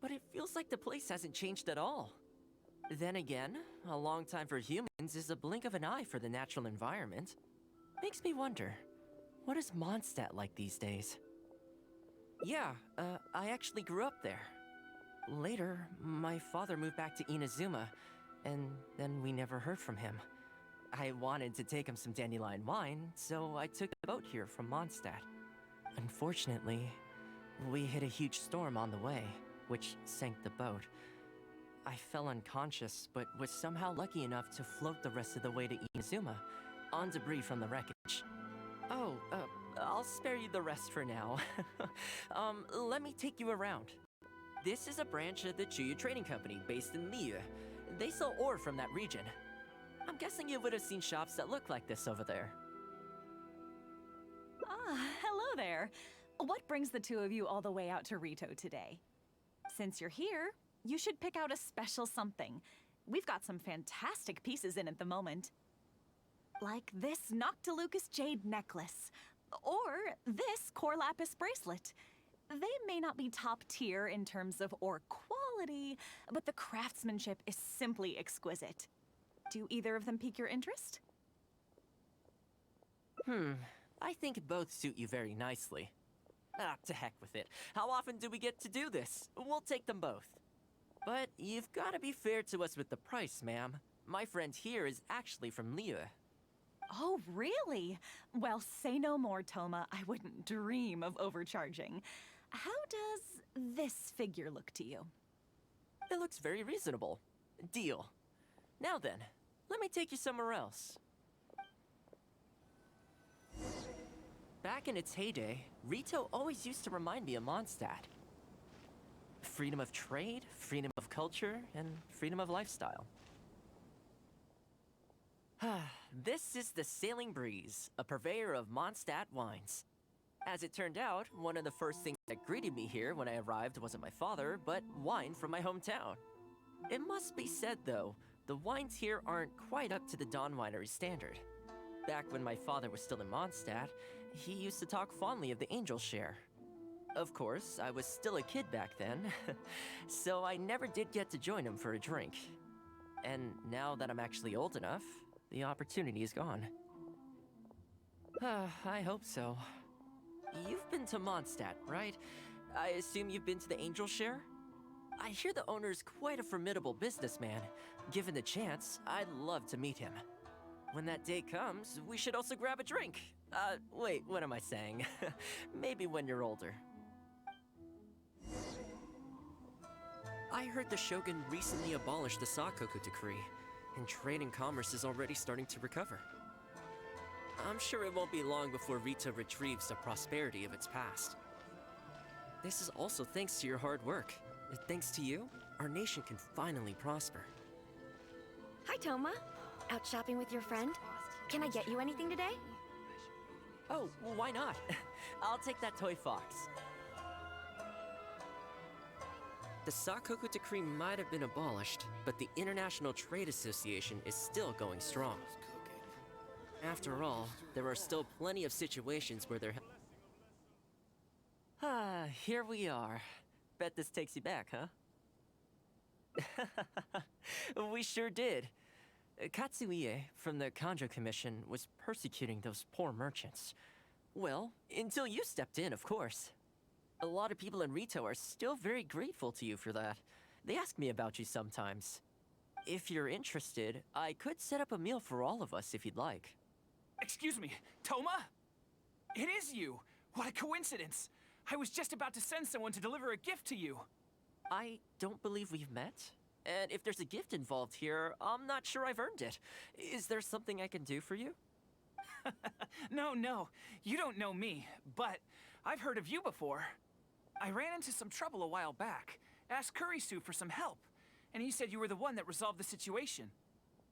but it feels like the place hasn't changed at all. Then again, a long time for humans is a blink of an eye for the natural environment. Makes me wonder, what is Mondstadt like these days? Yeah, I actually grew up there. Later, my father moved back to Inazuma, and then we never heard from him. I wanted to take him some dandelion wine, so I took the boat here from Mondstadt. Unfortunately, we hit a huge storm on the way, which sank the boat. I fell unconscious, but was somehow lucky enough to float the rest of the way to Inazuma, on debris from the wreckage. Oh, I'll spare you the rest for now. Let me take you around. This is a branch of the Chuyu Trading Company based in Liyue. They sell ore from that region. I'm guessing you would have seen shops that look like this over there. Ah, hello there. What brings the two of you all the way out to Rito today? Since you're here, you should pick out a special something. We've got some fantastic pieces in at the moment. Like this Noctilucus jade necklace, or this core lapis bracelet. They may not be top tier in terms of ore quality, but the craftsmanship is simply exquisite. Do either of them pique your interest? I think both suit you very nicely. Ah, to heck with it. How often do we get to do this? We'll take them both. But you've got to be fair to us with the price, ma'am. My friend here is actually from Liyue. Oh, really? Well, say no more, Thoma. I wouldn't dream of overcharging. How does this figure look to you? It looks very reasonable. Deal. Now then, let me take you somewhere else. Back in its heyday, Rito always used to remind me of Mondstadt. Freedom of trade, freedom of culture, and freedom of lifestyle. This is the Sailing Breeze, a purveyor of Mondstadt wines. As it turned out, one of the first things that greeted me here when I arrived wasn't my father, but wine from my hometown. It must be said, though, the wines here aren't quite up to the Dawn Winery standard. Back when my father was still in Mondstadt, he used to talk fondly of the Angel Share. Of course, I was still a kid back then, so I never did get to join him for a drink. And now that I'm actually old enough, the opportunity is gone. I hope so. You've been to Mondstadt, right? I assume you've been to the Angel Share? I hear the owner's quite a formidable businessman. Given the chance, I'd love to meet him. When that day comes, we should also grab a drink. Wait, what am I saying? Maybe when you're older. I heard the Shogun recently abolished the Sakoku decree, and trade and commerce is already starting to recover. I'm sure it won't be long before Rito retrieves the prosperity of its past. This is also thanks to your hard work. Thanks to you, our nation can finally prosper. Hi, Thoma. Out shopping with your friend? Can I get you anything today? Oh, well, why not? I'll take that toy fox. The Sakoku decree might have been abolished, but the International Trade Association is still going strong. After all, there are still plenty of situations where there here we are. Bet this takes you back, huh? We sure did. Katsuie from the Kanjo Commission was persecuting those poor merchants. Well, until you stepped in, of course. A lot of people in Rito are still very grateful to you for that. They ask me about you sometimes. If you're interested, I could set up a meal for all of us if you'd like. Excuse me, Thoma? It is you! What a coincidence! I was just about to send someone to deliver a gift to you. I don't believe we've met. And if there's a gift involved here, I'm not sure I've earned it. Is there something I can do for you? No, you don't know me, but I've heard of you before. I ran into some trouble a while back, asked Kurisu for some help, and he said you were the one that resolved the situation.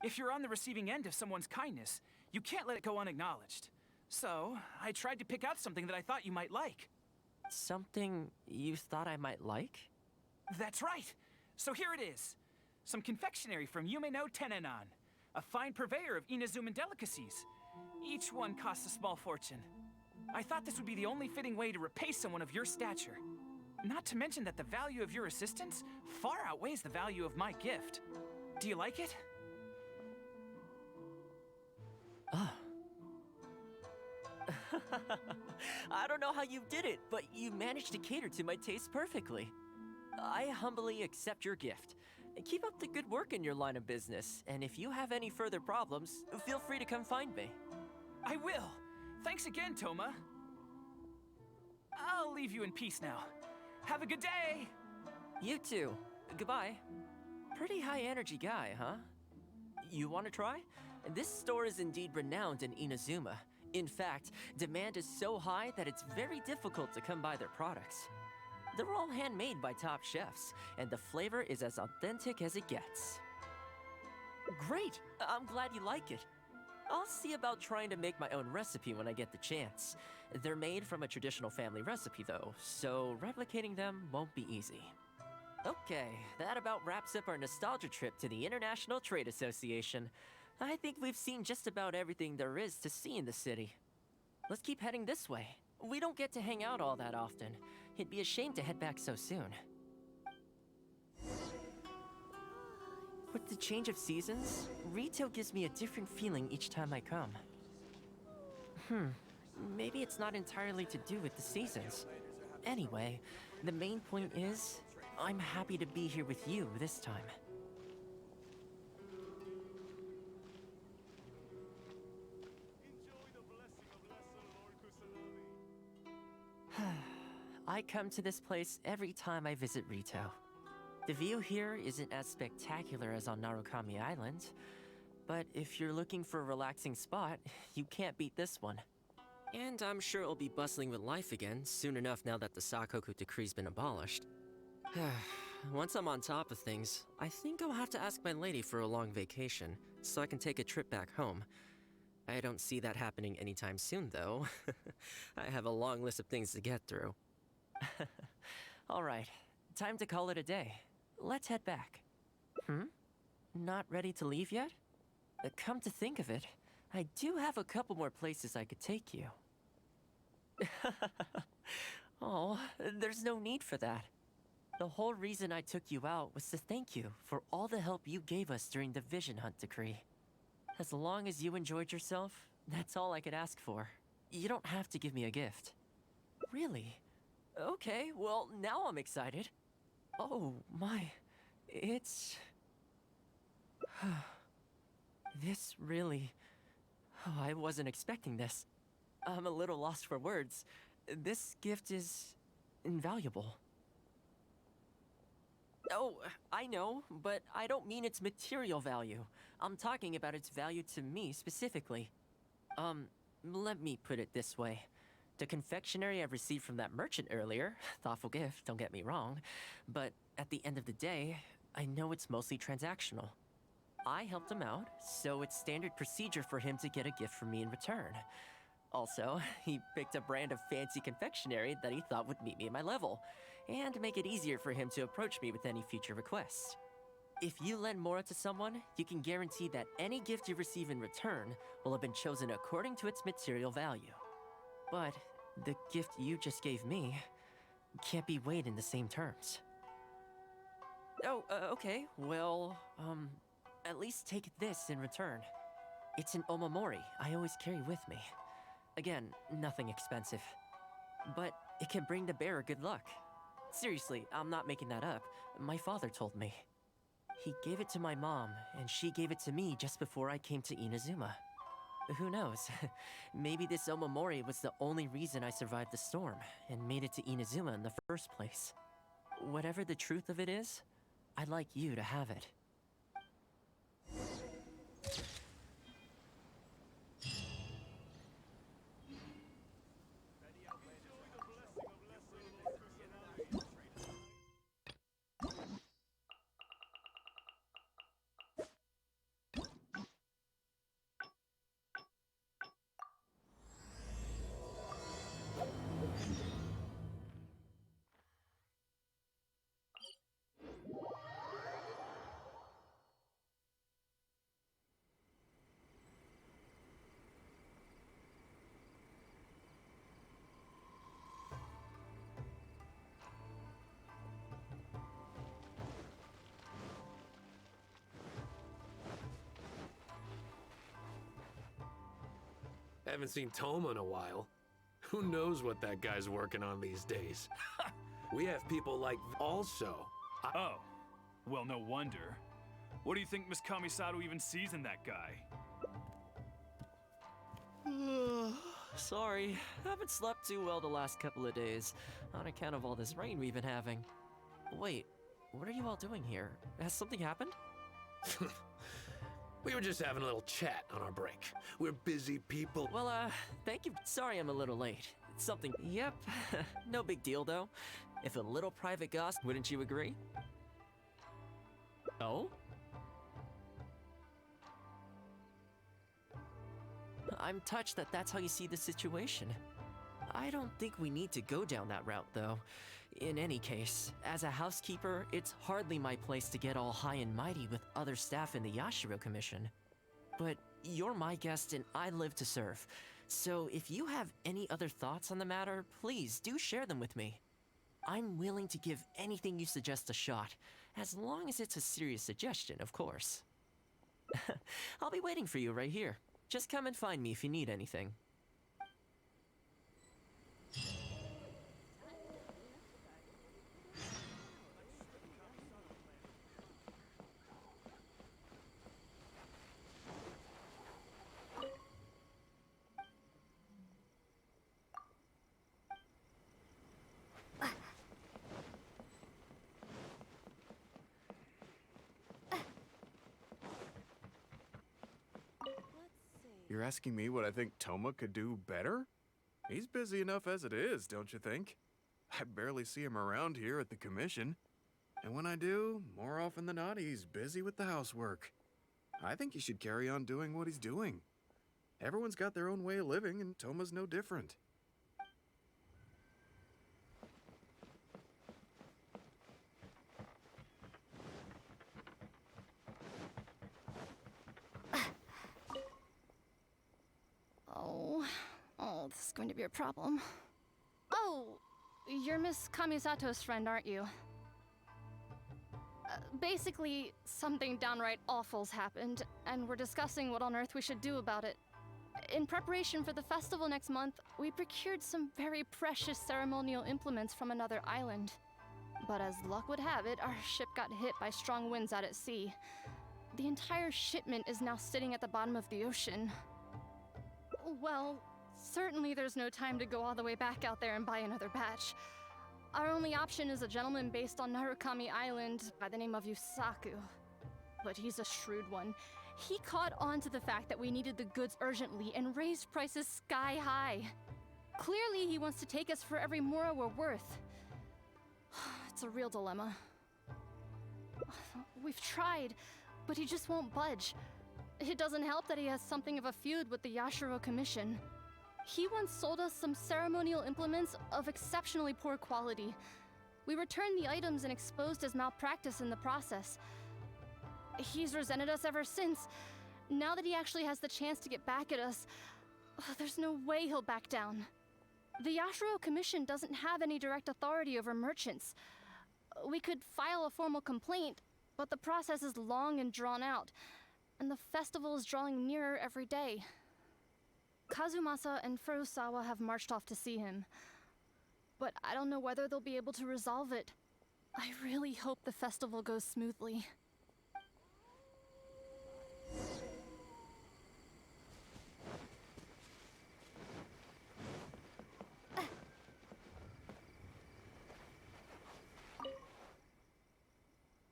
If you're on the receiving end of someone's kindness, you can't let it go unacknowledged. So, I tried to pick out something that I thought you might like. Something you thought I might like? That's right! So here it is. Some confectionery from Yume no Tenenan, a fine purveyor of Inazuman delicacies. Each one costs a small fortune. I thought this would be the only fitting way to repay someone of your stature. Not to mention that the value of your assistance far outweighs the value of my gift. Do you like it? I don't know how you did it, but you managed to cater to my taste perfectly. I humbly accept your gift. Keep up the good work in your line of business, and if you have any further problems, feel free to come find me. I will! Thanks again, Thoma. I'll leave you in peace now. Have a good day! You too. Goodbye. Pretty high energy guy, huh? You want to try? This store is indeed renowned in Inazuma. In fact, demand is so high that it's very difficult to come by their products. They're all handmade by top chefs, and the flavor is as authentic as it gets. Great! I'm glad you like it. I'll see about trying to make my own recipe when I get the chance. They're made from a traditional family recipe though, so replicating them won't be easy. Okay, that about wraps up our nostalgia trip to the International Trade Association. I think we've seen just about everything there is to see in the city. Let's keep heading this way. We don't get to hang out all that often. It'd be a shame to head back so soon. With the change of seasons, Rito gives me a different feeling each time I come. Maybe it's not entirely to do with the seasons. Anyway, the main point is, I'm happy to be here with you this time. I come to this place every time I visit Rito. The view here isn't as spectacular as on Narukami Island, but if you're looking for a relaxing spot, you can't beat this one. And I'm sure it'll be bustling with life again soon enough now that the Sakoku decree's been abolished. Once I'm on top of things, I think I'll have to ask my lady for a long vacation, so I can take a trip back home. I don't see that happening anytime soon, though. I have a long list of things to get through. Alright, time to call it a day. Let's head back. Not ready to leave yet? Come to think of it, I do have a couple more places I could take you. Oh, there's no need for that. The whole reason I took you out was to thank you for all the help you gave us during the Vision Hunt decree. As long as you enjoyed yourself, that's all I could ask for. you don't have to give me a gift. Really? Okay, well, now I'm excited. Oh, my. It's... This really... Oh, I wasn't expecting this. I'm a little lost for words. This gift is... invaluable. Oh, I know, but I don't mean its material value. I'm talking about its value to me specifically. Let me put it this way. The confectionery I received from that merchant earlier, thoughtful gift, don't get me wrong, but at the end of the day, I know it's mostly transactional. I helped him out, so it's standard procedure for him to get a gift from me in return. Also, he picked a brand of fancy confectionery that he thought would meet me at my level, and make it easier for him to approach me with any future requests. If you lend Mora to someone, you can guarantee that any gift you receive in return will have been chosen according to its material value. But the gift you just gave me can't be weighed in the same terms. Oh, okay, well, at least take this in return. It's an omamori I always carry with me. Again, nothing expensive. But it can bring the bearer good luck. Seriously, I'm not making that up. My father told me. He gave it to my mom, and she gave it to me just before I came to Inazuma. Who knows? Maybe this omamori was the only reason I survived the storm, and made it to Inazuma in the first place. Whatever the truth of it is, I'd like you to have it. Haven't seen Thoma in a while. Who knows what that guy's working on these days? We have people like also. Oh, well, no wonder. What do you think Miss Kamisato even sees in that guy? Sorry, haven't slept too well the last couple of days, on account of all this rain we've been having. Wait, what are you all doing here? Has something happened? We were just having a little chat on our break. We're busy people. Well, thank you. Sorry I'm a little late. It's something... Yep, no big deal though. If a little private gossip, wouldn't you agree? Oh? I'm touched that that's how you see the situation. I don't think we need to go down that route, though. In any case, as a housekeeper, it's hardly my place to get all high and mighty with other staff in the Yashiro Commission. But you're my guest and I live to serve. So if you have any other thoughts on the matter, please do share them with me. I'm willing to give anything you suggest a shot, as long as it's a serious suggestion, of course. I'll be waiting for you right here. Just come and find me if you need anything. You're asking me what I think Thoma could do better? He's busy enough as it is, don't you think? I barely see him around here at the commission. And when I do, more often than not, he's busy with the housework. I think he should carry on doing what he's doing. Everyone's got their own way of living, and Thoma's no different. Oh, this is going to be a problem. Oh, you're Miss Kamisato's friend, aren't you? Basically, something downright awful's happened, and we're discussing what on earth we should do about it. In preparation for the festival next month, we procured some very precious ceremonial implements from another island. But as luck would have it, our ship got hit by strong winds out at sea. The entire shipment is now sitting at the bottom of the ocean. Well, certainly there's no time to go all the way back out there and buy another batch. Our only option is a gentleman based on Narukami Island by the name of Yusaku. But he's a shrewd one. He caught on to the fact that we needed the goods urgently and raised prices sky high. Clearly, he wants to take us for every mora we're worth. It's a real dilemma. We've tried, but he just won't budge. It doesn't help that he has something of a feud with the Yashiro Commission. He once sold us some ceremonial implements of exceptionally poor quality. We returned the items and exposed his malpractice in the process. He's resented us ever since. Now that he actually has the chance to get back at us, there's no way he'll back down. The Yashiro Commission doesn't have any direct authority over merchants. We could file a formal complaint, but the process is long and drawn out, and the festival is drawing nearer every day. Kazumasa and Furusawa have marched off to see him, but I don't know whether they'll be able to resolve it. I really hope the festival goes smoothly.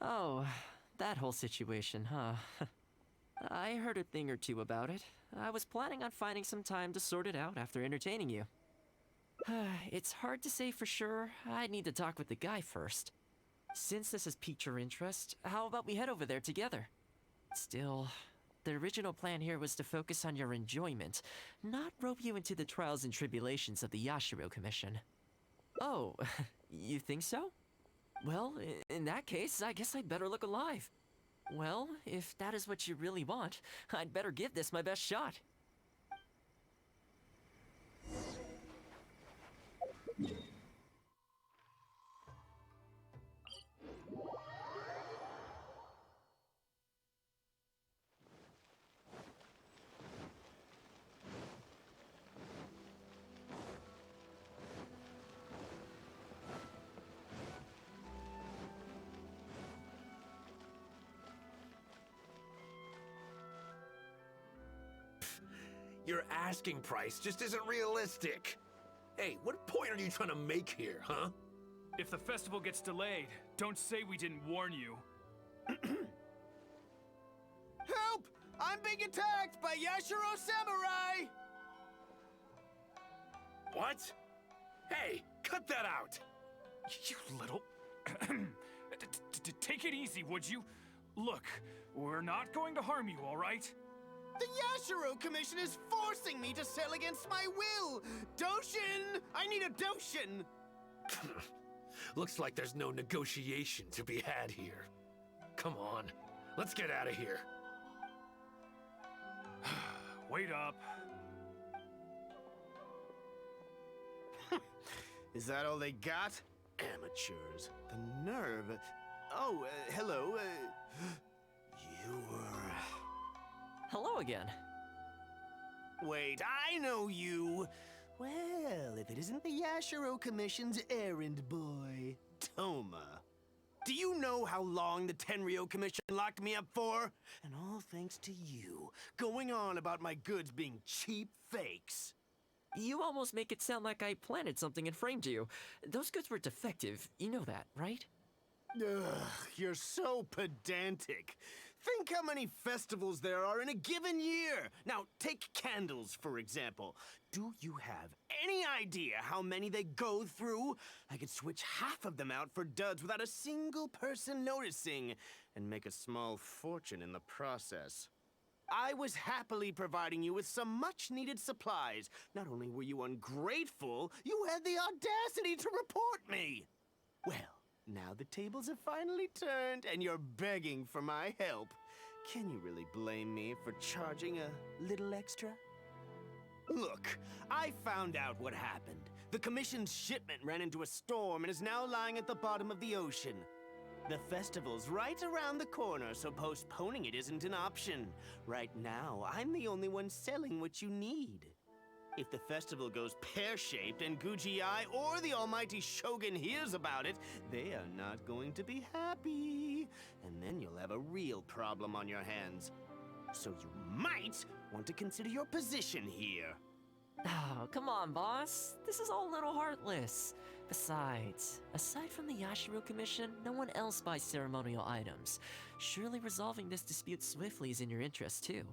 Oh, that whole situation, huh? I heard a thing or two about it. I was planning on finding some time to sort it out after entertaining you. It's hard to say for sure. I'd need to talk with the guy first. Since this has piqued your interest, how about we head over there together? Still, the original plan here was to focus on your enjoyment, not rope you into the trials and tribulations of the Yashiro Commission. Oh, you think so? Well, in that case, I guess I'd better look alive. Well, if that is what you really want, I'd better give this my best shot. Your asking price just isn't realistic. Hey, what point are you trying to make here, huh? If the festival gets delayed, don't say we didn't warn you. Help! I'm being attacked by Yashiro Samurai! What? Hey, cut that out! You little... Take it easy, would you? Look, we're not going to harm you, all right? The Yashiro Commission is forcing me to sell against my will! Doshin! I need a Doshin! Looks like there's no negotiation to be had here. Come on, let's get out of here. Wait up. Is that all they got? Amateurs. The nerve. Oh, hello. You were... Hello again. Wait, I know you! Well, if it isn't the Yashiro Commission's errand boy, Thoma. Do you know how long the Tenryo Commission locked me up for? And all thanks to you, going on about my goods being cheap fakes. You almost make it sound like I planted something and framed you. Those goods were defective, you know that, right? Ugh, you're so pedantic. Think how many festivals there are in a given year. Now, take candles, for example. Do you have any idea how many they go through? I could switch half of them out for duds without a single person noticing, and make a small fortune in the process. I was happily providing you with some much-needed supplies. Not only were you ungrateful, you had the audacity to report me. Well, now the tables have finally turned, and you're begging for my help. Can you really blame me for charging a little extra? Look, I found out what happened. The Commission's shipment ran into a storm and is now lying at the bottom of the ocean. The festival's right around the corner, so postponing it isn't an option. Right now, I'm the only one selling what you need. If the festival goes pear-shaped and Guji-ai or the almighty Shogun hears about it, they are not going to be happy. And then you'll have a real problem on your hands. So you might want to consider your position here. Oh, come on, boss. This is all a little heartless. Besides, aside from the Yashiro Commission, no one else buys ceremonial items. Surely resolving this dispute swiftly is in your interest, too.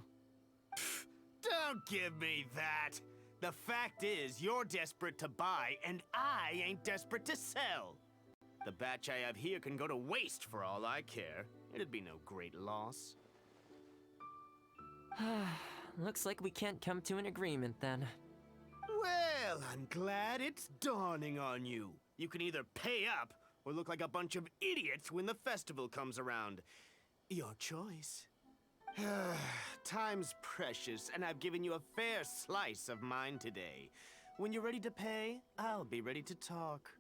Don't give me that! The fact is, you're desperate to buy, and I ain't desperate to sell. The batch I have here can go to waste for all I care. It'd be no great loss. Looks like we can't come to an agreement, then. Well, I'm glad it's dawning on you. You can either pay up, or look like a bunch of idiots when the festival comes around. Your choice. Time's precious, and I've given you a fair slice of mine today. When you're ready to pay, I'll be ready to talk.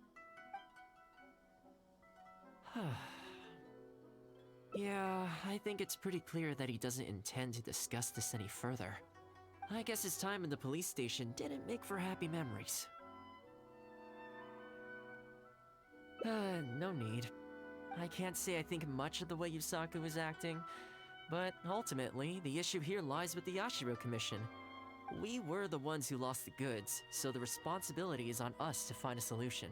Yeah, I think it's pretty clear that he doesn't intend to discuss this any further. I guess his time in the police station didn't make for happy memories. No need. I can't say I think much of the way Yusaku was acting. But ultimately, the issue here lies with the Yashiro Commission. We were the ones who lost the goods, so the responsibility is on us to find a solution.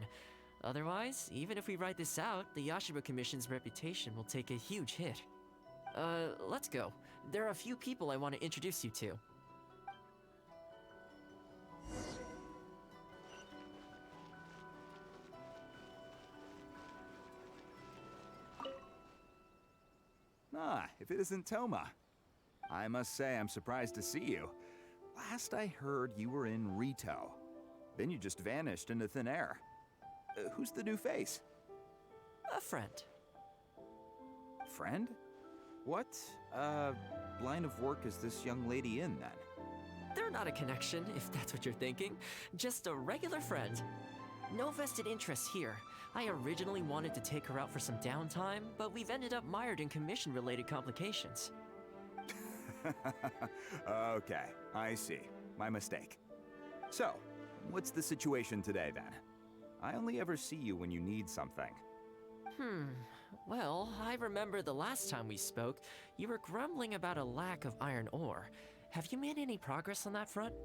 Otherwise, even if we write this out, the Yashiro Commission's reputation will take a huge hit. Let's go. There are a few people I want to introduce you to. Ah, if it isn't Thoma. I must say I'm surprised to see you. Last I heard, you were in Rito. Then you just vanished into thin air. Who's the new face? A friend. Friend? What, line of work is this young lady in, then? They're not a connection, if that's what you're thinking. Just a regular friend. No vested interest here. I originally wanted to take her out for some downtime, but we've ended up mired in commission-related complications. Okay, I see. My mistake. So, what's the situation today, then? I only ever see you when you need something. Well, I remember the last time we spoke, you were grumbling about a lack of iron ore. Have you made any progress on that front?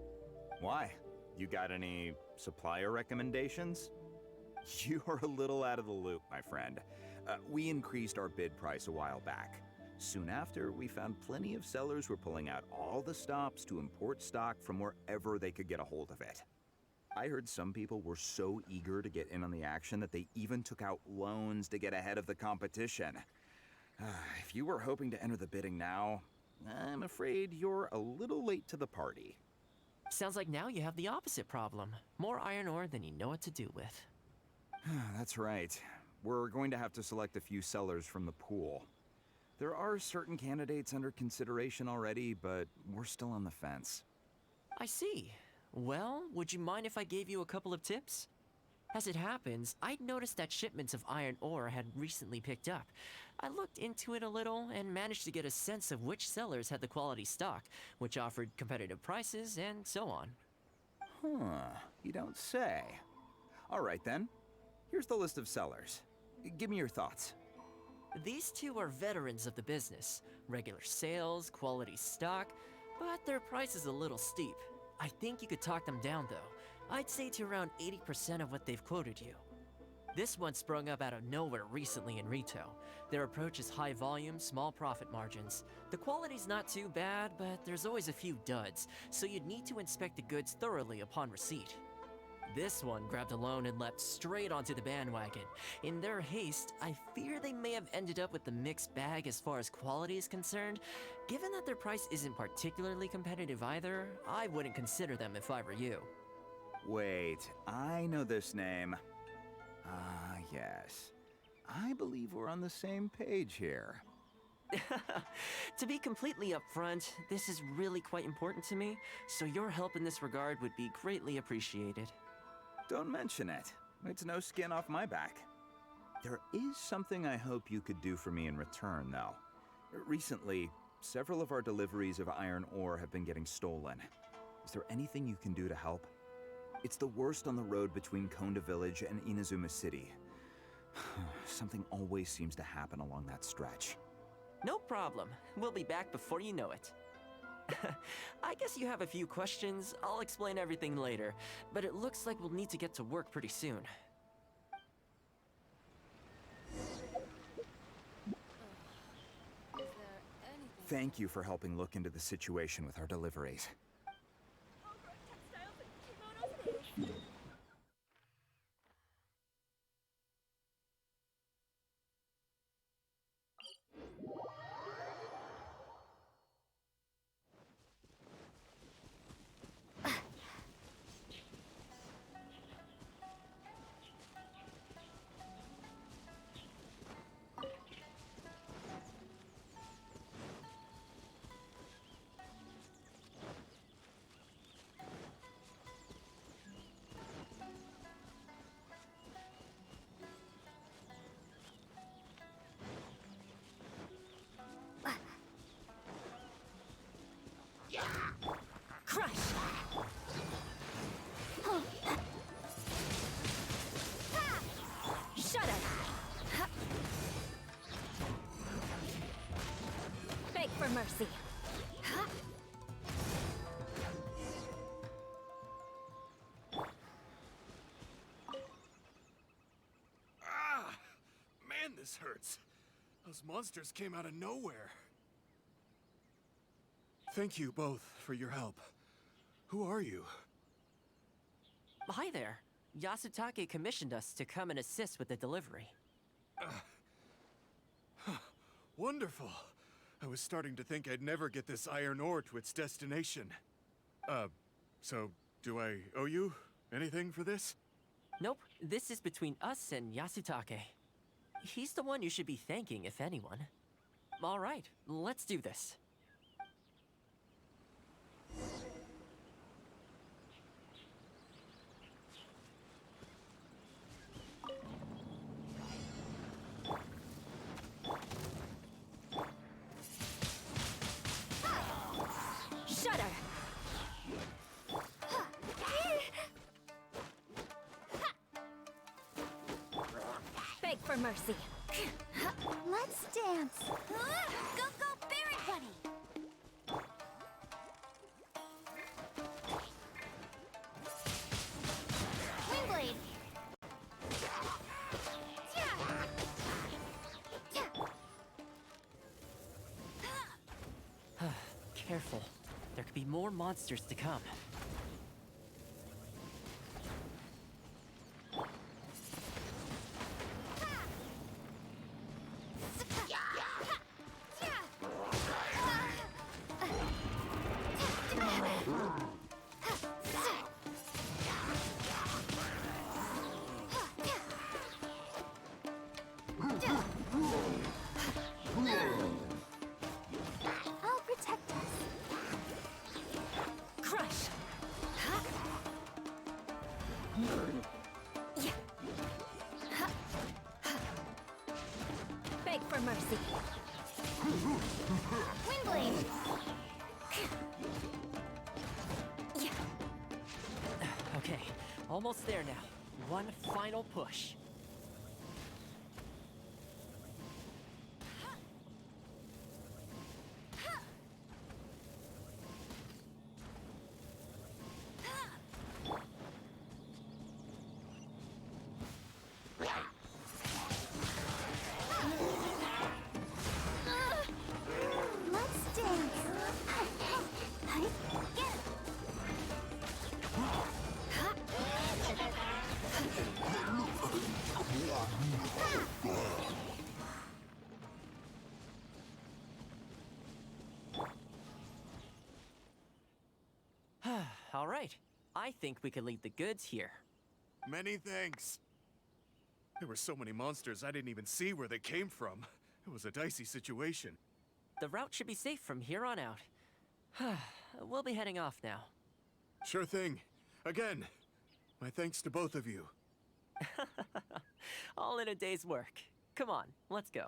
Why? You got any supplier recommendations? You're a little out of the loop, my friend. We increased our bid price a while back. Soon after, we found plenty of sellers were pulling out all the stops to import stock from wherever they could get a hold of it. I heard some people were so eager to get in on the action that they even took out loans to get ahead of the competition. If you were hoping to enter the bidding now, I'm afraid you're a little late to the party. Sounds like now you have the opposite problem. More iron ore than you know what to do with. That's right. We're going to have to select a few sellers from the pool. There are certain candidates under consideration already, but we're still on the fence. I see. Well, would you mind if I gave you a couple of tips? As it happens, I'd noticed that shipments of iron ore had recently picked up. I looked into it a little and managed to get a sense of which sellers had the quality stock, which offered competitive prices, and so on. You don't say. All right then. Here's the list of sellers. Give me your thoughts. These two are veterans of the business. Regular sales, quality stock, but their price is a little steep. I think you could talk them down, though. I'd say to around 80% of what they've quoted you. This one sprung up out of nowhere recently in Rito. Their approach is high volume, small profit margins. The quality's not too bad, but there's always a few duds, so you'd need to inspect the goods thoroughly upon receipt. This one grabbed a loan and leapt straight onto the bandwagon. In their haste, I fear they may have ended up with the mixed bag as far as quality is concerned. Given that their price isn't particularly competitive either, I wouldn't consider them if I were you. Wait, I know this name. Ah, yes. I believe we're on the same page here. To be completely upfront, this is really quite important to me, so your help in this regard would be greatly appreciated. Don't mention it. It's no skin off my back. There is something I hope you could do for me in return, though. Recently, several of our deliveries of iron ore have been getting stolen. Is there anything you can do to help? It's the worst on the road between Konda Village and Inazuma City. Something always seems to happen along that stretch. No problem. We'll be back before you know it. I guess you have a few questions. I'll explain everything later, but it looks like we'll need to get to work pretty soon. Thank you for helping look into the situation with our deliveries. Crush! Shudder! Beg for mercy. Ah! Man, this hurts. Those monsters came out of nowhere. Thank you both for your help. Who are you? Hi there. Yasutake commissioned us to come and assist with the delivery. Wonderful. I was starting to think I'd never get this iron ore to its destination. So do I owe you anything for this? Nope, this is between us and Yasutake. He's the one you should be thanking, if anyone. All right, let's do this. Shudder! Beg for mercy. Let's dance. Go, go, Barret Bunny! Windblade! Careful. There could be more monsters to come. I'll protect us. Crush! Beg for mercy. Windblade! Okay, almost there now. One final push. Let's dance. Hi. Get All right, I think we could leave the goods here. Many thanks. There were so many monsters I didn't even see where they came from. It was a dicey situation. The route should be safe from here on out. We'll be heading off now. Sure thing. Again, my thanks to both of you. All in a day's work. Come on, let's go.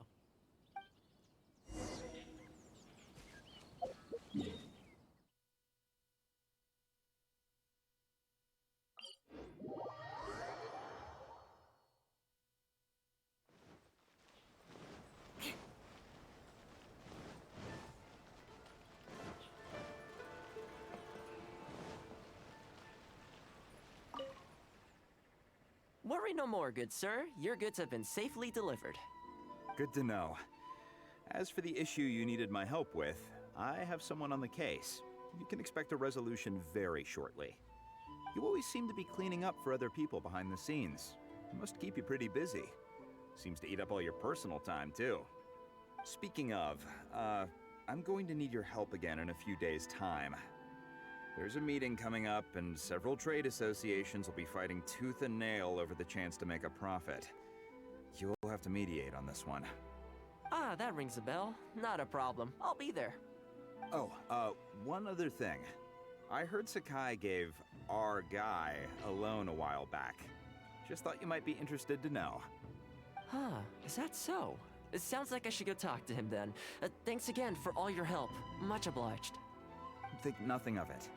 Worry no more, good sir. Your goods have been safely delivered. Good to know. As for the issue you needed my help with, I have someone on the case. You can expect a resolution very shortly. You always seem to be cleaning up for other people behind the scenes. It must keep you pretty busy. Seems to eat up all your personal time, too. Speaking of, I'm going to need your help again in a few days' time. There's a meeting coming up, and several trade associations will be fighting tooth and nail over the chance to make a profit. You'll have to mediate on this one. Ah, that rings a bell. Not a problem. I'll be there. Oh, one other thing. I heard Sakai gave our guy a loan a while back. Just thought you might be interested to know. Huh, is that so? It sounds like I should go talk to him then. Thanks again for all your help. Much obliged. Think nothing of it.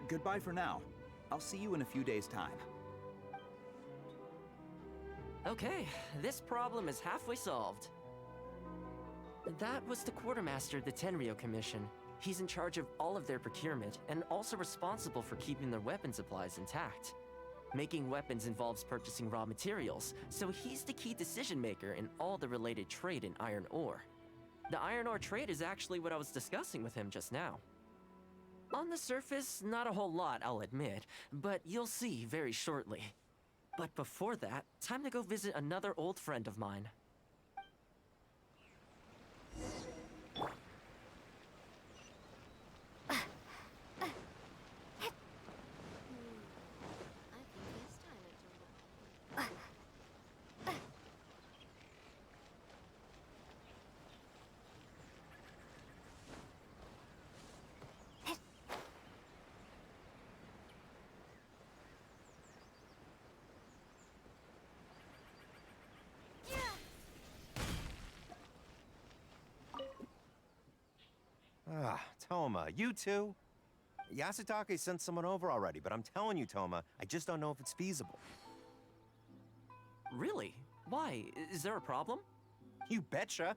Goodbye for now. I'll see you in a few days' time. Okay, this problem is halfway solved. That was the quartermaster of the Tenryo Commission. He's in charge of all of their procurement, and also responsible for keeping their weapon supplies intact. Making weapons involves purchasing raw materials, so he's the key decision maker in all the related trade in iron ore. The iron ore trade is actually what I was discussing with him just now. On the surface, not a whole lot, I'll admit, but you'll see very shortly. But before that, time to go visit another old friend of mine. Ah, Thoma, you too? Yasutake sent someone over already, but I'm telling you, Thoma, I just don't know if it's feasible. Really? Why? Is there a problem? You betcha.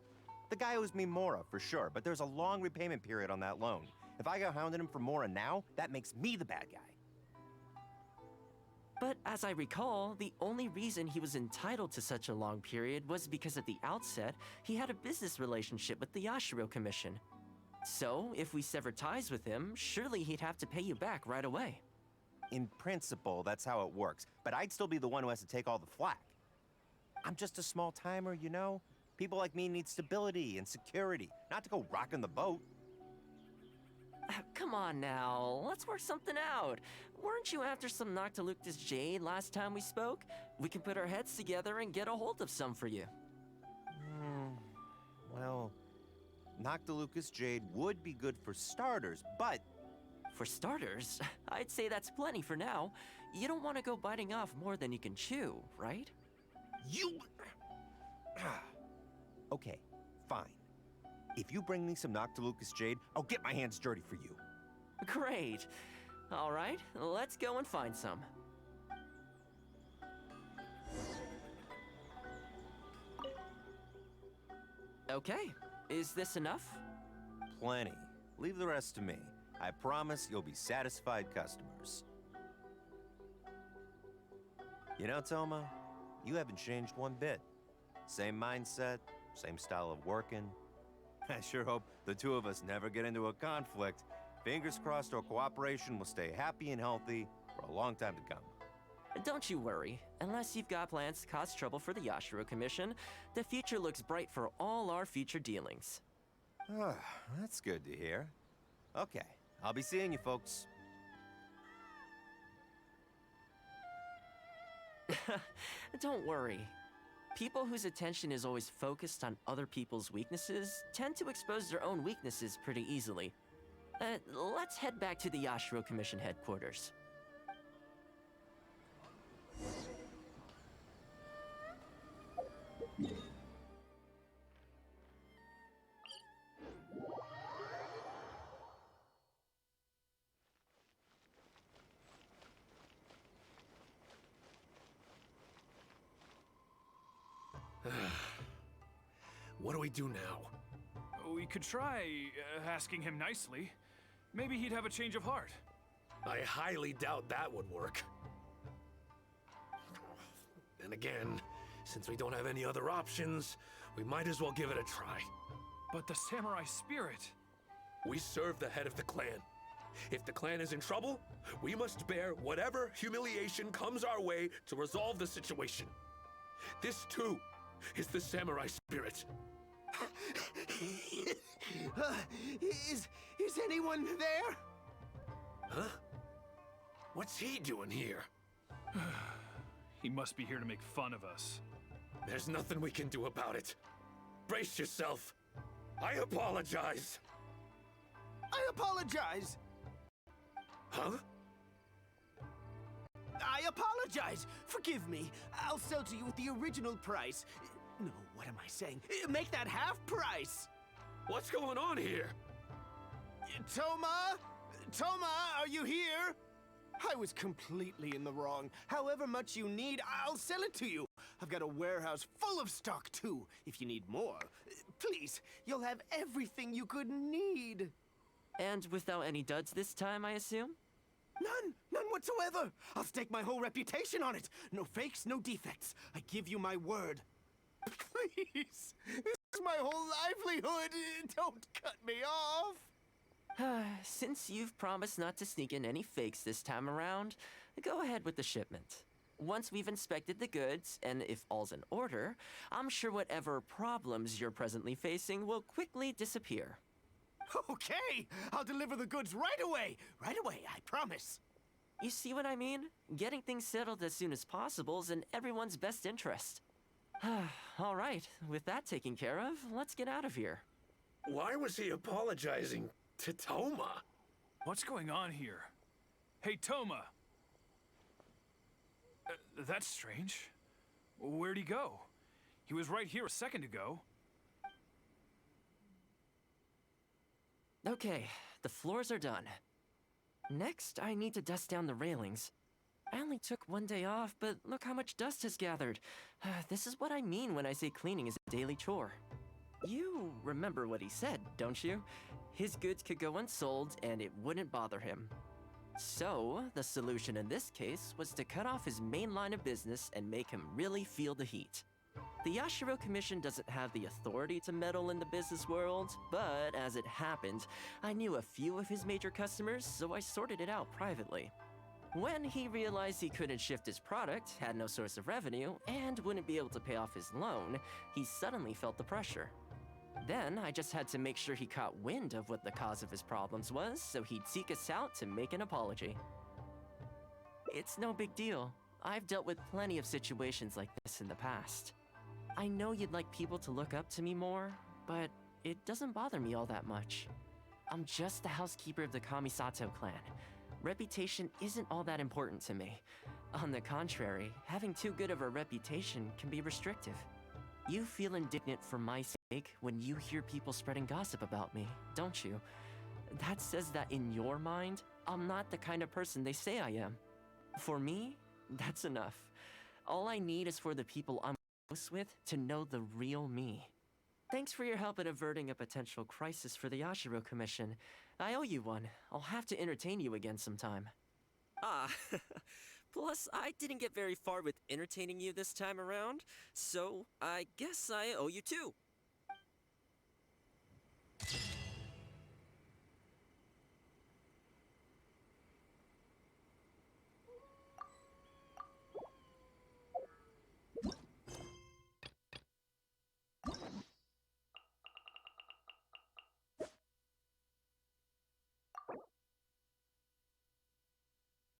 The guy owes me Mora, for sure, but there's a long repayment period on that loan. If I go hounding him for Mora now, that makes me the bad guy. But as I recall, the only reason he was entitled to such a long period was because at the outset, he had a business relationship with the Yashiro Commission. So, if we sever ties with him, surely he'd have to pay you back right away. In principle, that's how it works, but I'd still be the one who has to take all the flack. I'm just a small timer, you know? People like me need stability and security, not to go rocking the boat. Come on now, let's work something out. Weren't you after some Noctiluctus jade last time we spoke? We can put our heads together and get a hold of some for you. Well, Noctilucus jade would be good for starters, but... For starters, I'd say that's plenty for now. You don't want to go biting off more than you can chew, right? You... Okay, fine. If you bring me some Noctilucus jade, I'll get my hands dirty for you. Great. All right, let's go and find some. Okay, is this enough? Plenty. Leave the rest to me. I promise you'll be satisfied customers. You know, Thoma, you haven't changed one bit. Same mindset, same style of working. I sure hope the two of us never get into a conflict. Fingers crossed our cooperation will stay happy and healthy for a long time to come. Don't you worry. Unless you've got plans to cause trouble for the Yashiro Commission, the future looks bright for all our future dealings. That's good to hear. Okay, I'll be seeing you folks. Don't worry. People whose attention is always focused on other people's weaknesses tend to expose their own weaknesses pretty easily. Let's head back to the Yashiro Commission headquarters. What do we do now? We could try asking him nicely. Maybe he'd have a change of heart. I highly doubt that would work. And again, since we don't have any other options, we might as well give it a try. But the samurai spirit... We serve the head of the clan. If the clan is in trouble, we must bear whatever humiliation comes our way to resolve the situation. This, too, is the samurai spirit. Is anyone there? Huh? What's he doing here? He must be here to make fun of us. There's nothing we can do about it. Brace yourself. I apologize. I apologize. Huh? I apologize. Forgive me. I'll sell to you at the original price. No, what am I saying? Make that half price. What's going on here? Thoma? Thoma, are you here? I was completely in the wrong. However much you need, I'll sell it to you. I've got a warehouse full of stock, too, if you need more. Please, you'll have everything you could need. And without any duds this time, I assume? None whatsoever. I'll stake my whole reputation on it. No fakes, no defects. I give you my word. Please, this is my whole livelihood. Don't cut me off. Since you've promised not to sneak in any fakes this time around, go ahead with the shipment. Once we've inspected the goods, and if all's in order, I'm sure whatever problems you're presently facing will quickly disappear. Okay, I'll deliver the goods right away. Right away, I promise. You see what I mean? Getting things settled as soon as possible is in everyone's best interest. All right, with that taken care of, let's get out of here. Why was he apologizing to Thoma? What's going on here? Hey, Thoma! That's strange. Where'd he go? He was right here a second ago. Okay, the floors are done. Next, I need to dust down the railings. I only took one day off, but look how much dust has gathered. This is what I mean when I say cleaning is a daily chore. You remember what he said, don't you? His goods could go unsold and it wouldn't bother him. So, the solution in this case was to cut off his main line of business and make him really feel the heat. The Yashiro Commission doesn't have the authority to meddle in the business world, but as it happened, I knew a few of his major customers, so I sorted it out privately. When he realized he couldn't shift his product, had no source of revenue, and wouldn't be able to pay off his loan, he suddenly felt the pressure. Then I just had to make sure he caught wind of what the cause of his problems was, so he'd seek us out to make an apology. It's no big deal. I've dealt with plenty of situations like this in the past. I know you'd like people to look up to me more, but it doesn't bother me all that much. I'm just the housekeeper of the Kamisato clan. Reputation isn't all that important to me. On the contrary, having too good of a reputation can be restrictive. You feel indignant for my sake when you hear people spreading gossip about me, don't you? That says that in your mind, I'm not the kind of person they say I am. For me, that's enough. All I need is for the people I'm close with to know the real me. Thanks for your help in averting a potential crisis for the Yashiro Commission. I owe you one. I'll have to entertain you again sometime. Plus, I didn't get very far with entertaining you this time around, so I guess I owe you too.